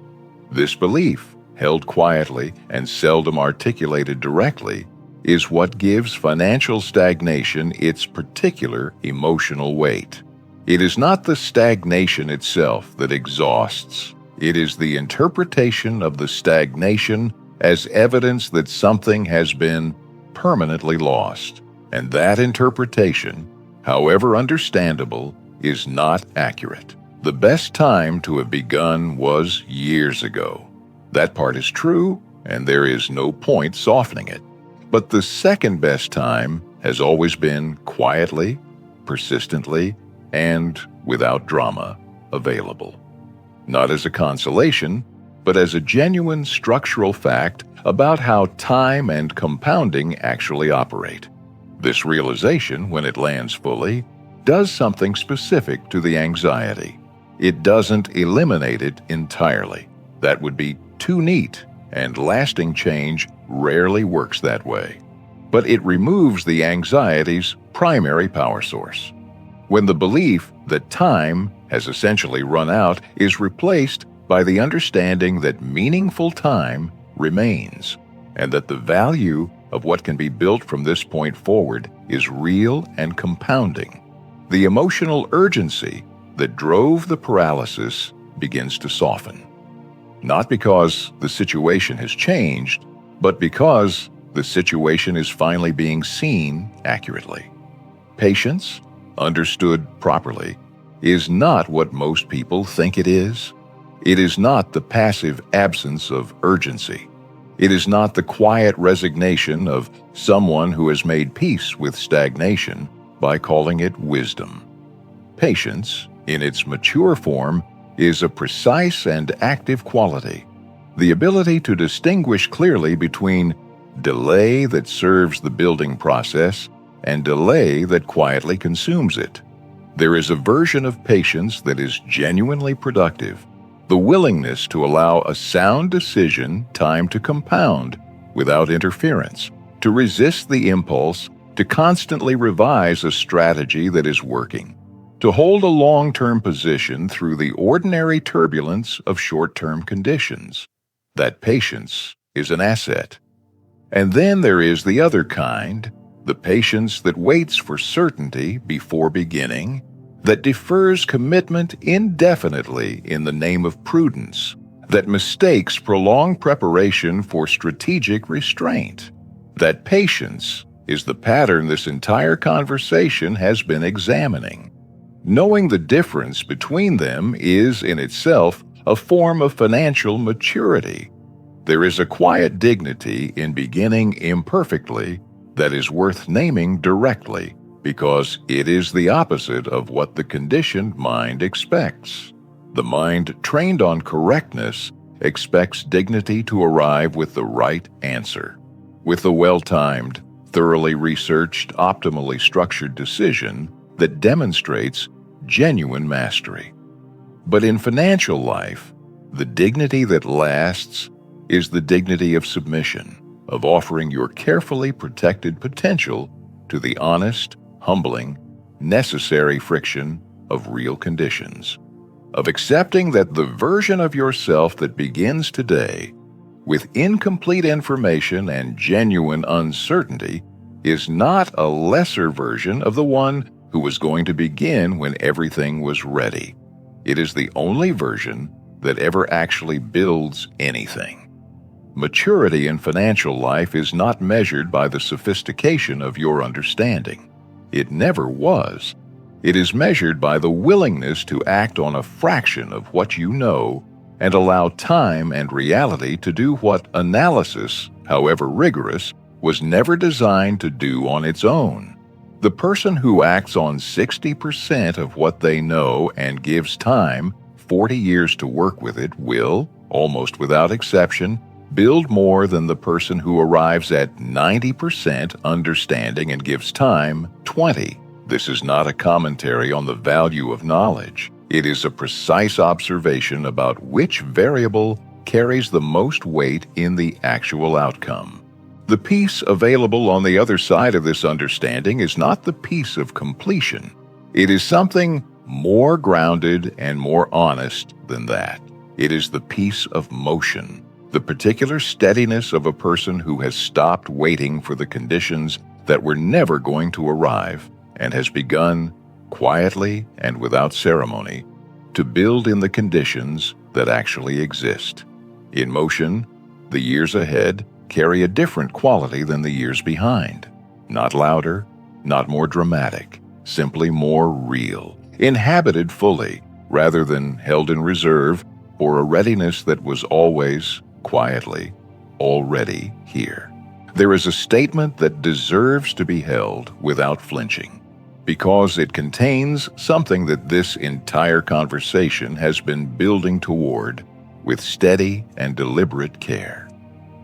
This belief, held quietly and seldom articulated directly, is what gives financial stagnation its particular emotional weight. It is not the stagnation itself that exhausts. It is the interpretation of the stagnation as evidence that something has been permanently lost. And that interpretation, however understandable, is not accurate. The best time to have begun was years ago. That part is true, and there is no point softening it. But the second best time has always been quietly, persistently, and without drama available. Not as a consolation, but as a genuine structural fact about how time and compounding actually operate. This realization, when it lands fully, does something specific to the anxiety. It doesn't eliminate it entirely. That would be too neat, and lasting change rarely works that way. But it removes the anxiety's primary power source. When the belief that time has essentially run out is replaced by the understanding that meaningful time remains, and that the value of what can be built from this point forward is real and compounding, the emotional urgency that drove the paralysis begins to soften. Not because the situation has changed, but because the situation is finally being seen accurately. Patience, understood properly, is not what most people think it is. It is not the passive absence of urgency. It is not the quiet resignation of someone who has made peace with stagnation by calling it wisdom. Patience, in its mature form, is a precise and active quality, the ability to distinguish clearly between delay that serves the building process, and delay that quietly consumes it. There is a version of patience that is genuinely productive, the willingness to allow a sound decision time to compound without interference, to resist the impulse to constantly revise a strategy that is working, to hold a long-term position through the ordinary turbulence of short-term conditions. That patience is an asset. And then there is the other kind, the patience that waits for certainty before beginning, that defers commitment indefinitely in the name of prudence, that mistakes prolonged preparation for strategic restraint. That patience is the pattern this entire conversation has been examining. Knowing the difference between them is, in itself, a form of financial maturity. There is a quiet dignity in beginning imperfectly that is worth naming directly, because it is the opposite of what the conditioned mind expects. The mind trained on correctness expects dignity to arrive with the right answer, with a well-timed, thoroughly researched, optimally structured decision that demonstrates genuine mastery. But in financial life, the dignity that lasts is the dignity of submission, of offering your carefully protected potential to the honest, humbling, necessary friction of real conditions, of accepting that the version of yourself that begins today, with incomplete information and genuine uncertainty, is not a lesser version of the one who was going to begin when everything was ready. It is the only version that ever actually builds anything. Maturity in financial life is not measured by the sophistication of your understanding. It never was. It is measured by the willingness to act on a fraction of what you know and allow time and reality to do what analysis, however rigorous, was never designed to do on its own. The person who acts on 60% of what they know and gives time 40 years to work with it will, almost without exception, build more than the person who arrives at 90% understanding and gives time 20. This is not a commentary on the value of knowledge. It is a precise observation about which variable carries the most weight in the actual outcome. The peace available on the other side of this understanding is not the peace of completion. It is something more grounded and more honest than that. It is the peace of motion, the particular steadiness of a person who has stopped waiting for the conditions that were never going to arrive and has begun, quietly and without ceremony, to build in the conditions that actually exist. In motion, the years ahead carry a different quality than the years behind. Not louder, not more dramatic, simply more real, inhabited fully, rather than held in reserve for a readiness that was always, quietly, already here. There is a statement that deserves to be held without flinching, because it contains something that this entire conversation has been building toward with steady and deliberate care.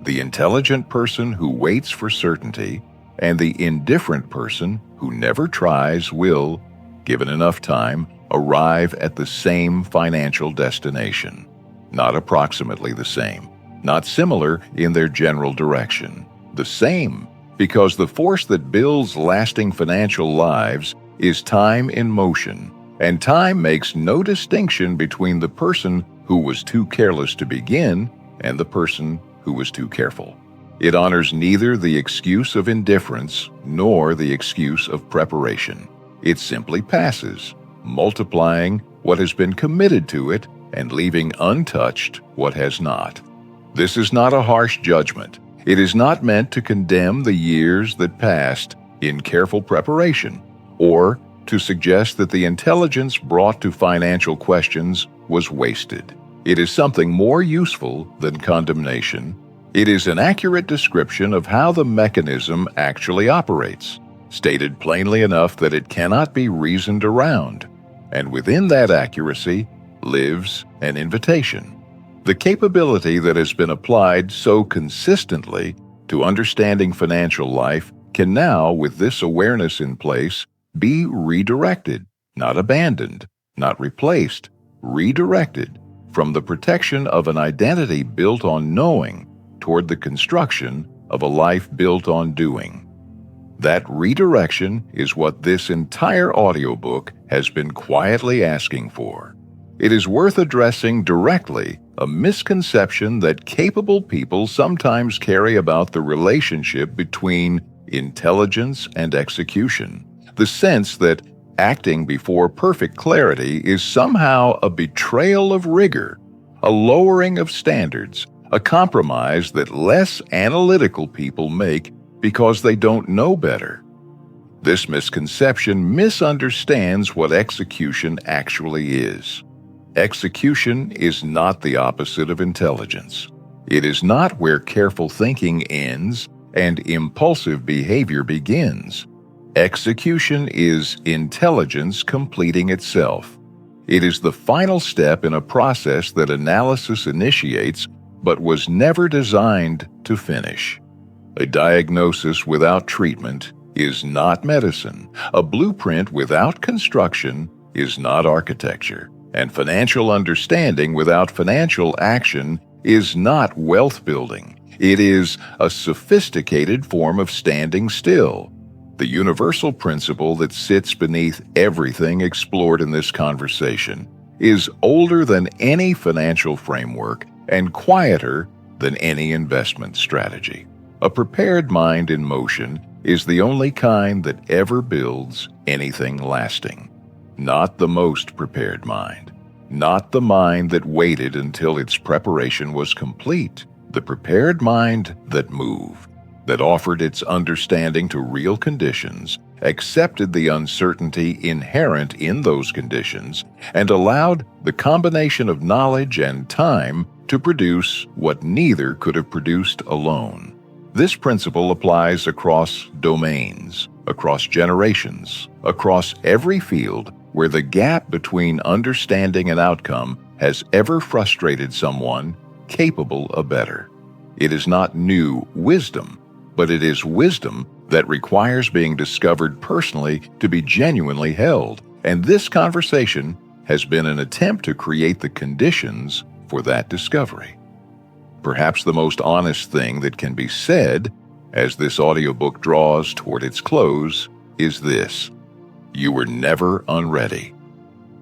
The intelligent person who waits for certainty and the indifferent person who never tries will, given enough time, arrive at the same financial destination. Not approximately the same, not similar in their general direction. The same, because the force that builds lasting financial lives is time in motion, and time makes no distinction between the person who was too careless to begin and the person who was too careful. It honors neither the excuse of indifference nor the excuse of preparation. It simply passes, multiplying what has been committed to it and leaving untouched what has not. This is not a harsh judgment. It is not meant to condemn the years that passed in careful preparation, or to suggest that the intelligence brought to financial questions was wasted. It is something more useful than condemnation. It is an accurate description of how the mechanism actually operates, stated plainly enough that it cannot be reasoned around, and within that accuracy lives an invitation. The capability that has been applied so consistently to understanding financial life can now, with this awareness in place, be redirected, not abandoned, not replaced, redirected from the protection of an identity built on knowing toward the construction of a life built on doing. That redirection is what this entire audiobook has been quietly asking for. It is worth addressing directly a misconception that capable people sometimes carry about the relationship between intelligence and execution. The sense that acting before perfect clarity is somehow a betrayal of rigor, a lowering of standards, a compromise that less analytical people make because they don't know better. This misconception misunderstands what execution actually is. Execution is not the opposite of intelligence. It is not where careful thinking ends and impulsive behavior begins. Execution is intelligence completing itself. It is the final step in a process that analysis initiates but was never designed to finish. A diagnosis without treatment is not medicine. A blueprint without construction is not architecture. And financial understanding without financial action is not wealth building. It is a sophisticated form of standing still. The universal principle that sits beneath everything explored in this conversation is older than any financial framework and quieter than any investment strategy. A prepared mind in motion is the only kind that ever builds anything lasting. Not the most prepared mind. Not the mind that waited until its preparation was complete. The prepared mind that moved, that offered its understanding to real conditions, accepted the uncertainty inherent in those conditions, and allowed the combination of knowledge and time to produce what neither could have produced alone. This principle applies across domains, across generations, across every field where the gap between understanding and outcome has ever frustrated someone capable of better. It is not new wisdom, but it is wisdom that requires being discovered personally to be genuinely held. And this conversation has been an attempt to create the conditions for that discovery. Perhaps the most honest thing that can be said as this audiobook draws toward its close is this: you were never unready.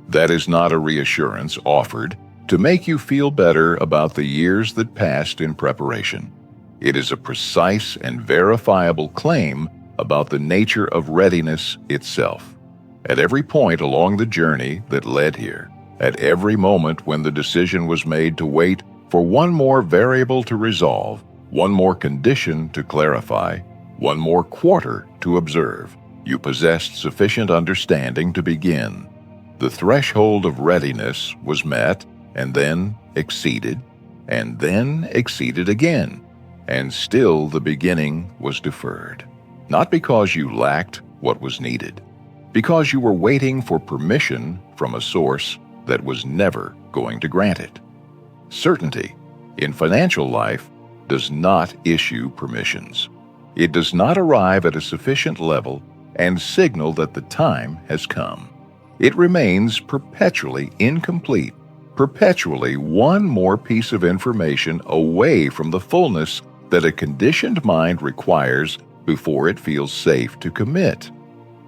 That is not a reassurance offered to make you feel better about the years that passed in preparation. It is a precise and verifiable claim about the nature of readiness itself. At every point along the journey that led here, at every moment when the decision was made to wait for one more variable to resolve, one more condition to clarify, one more quarter to observe, you possessed sufficient understanding to begin. The threshold of readiness was met, and then exceeded again, and still the beginning was deferred. Not because you lacked what was needed, because you were waiting for permission from a source that was never going to grant it. Certainty in financial life does not issue permissions. It does not arrive at a sufficient level and signal that the time has come. It remains perpetually incomplete, perpetually one more piece of information away from the fullness that a conditioned mind requires before it feels safe to commit.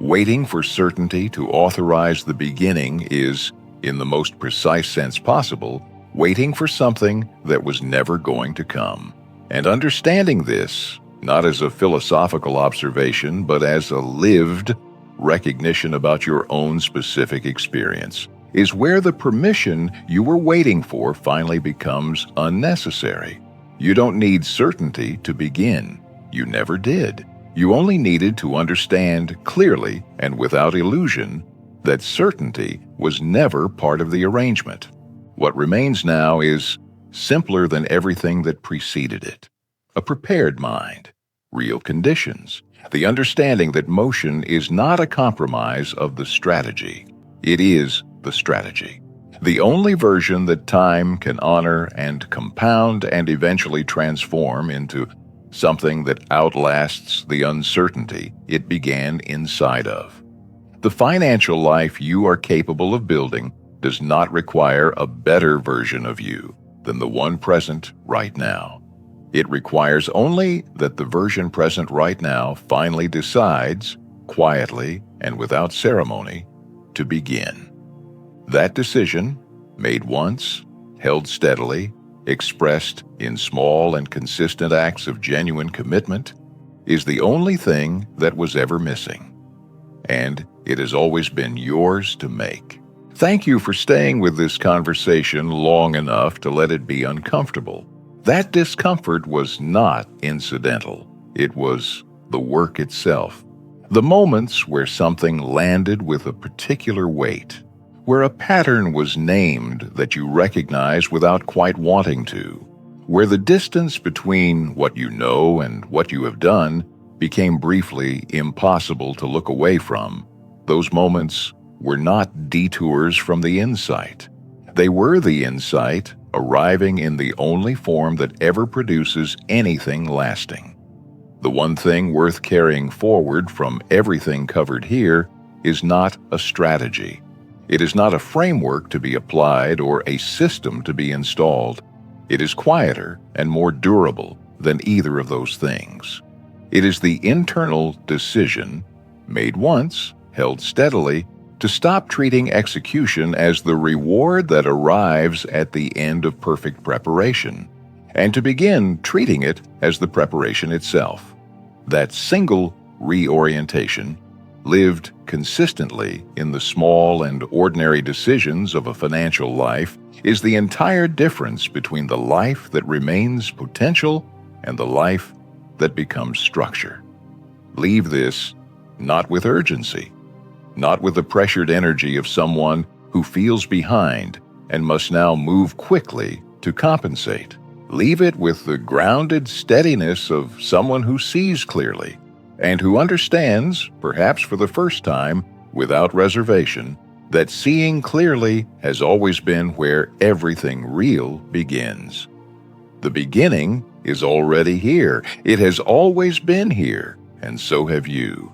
Waiting for certainty to authorize the beginning is, in the most precise sense possible, waiting for something that was never going to come. And understanding this, not as a philosophical observation, but as a lived recognition about your own specific experience, is where the permission you were waiting for finally becomes unnecessary. You don't need certainty to begin. You never did. You only needed to understand clearly and without illusion that certainty was never part of the arrangement. What remains now is simpler than everything that preceded it. A prepared mind, real conditions, the understanding that motion is not a compromise of the strategy. It is the strategy. The only version that time can honor and compound and eventually transform into something that outlasts the uncertainty it began inside of. The financial life you are capable of building does not require a better version of you than the one present right now. It requires only that the version present right now finally decides, quietly and without ceremony, to begin. That decision, made once, held steadily, expressed in small and consistent acts of genuine commitment, is the only thing that was ever missing. And it has always been yours to make. Thank you for staying with this conversation long enough to let it be uncomfortable. That discomfort was not incidental. It was the work itself. The moments where something landed with a particular weight, where a pattern was named that you recognize without quite wanting to, where the distance between what you know and what you have done became briefly impossible to look away from. Those moments were not detours from the insight. They were the insight arriving in the only form that ever produces anything lasting. The one thing worth carrying forward from everything covered here is not a strategy. It is not a framework to be applied or a system to be installed. It is quieter and more durable than either of those things. It is the internal decision, made once, held steadily, to stop treating execution as the reward that arrives at the end of perfect preparation, and to begin treating it as the preparation itself. That single reorientation, lived consistently in the small and ordinary decisions of a financial life, is the entire difference between the life that remains potential and the life that becomes structure. Leave this not with urgency, not with the pressured energy of someone who feels behind and must now move quickly to compensate. Leave it with the grounded steadiness of someone who sees clearly and who understands, perhaps for the first time, without reservation, that seeing clearly has always been where everything real begins. The beginning is already here. It has always been here, and so have you.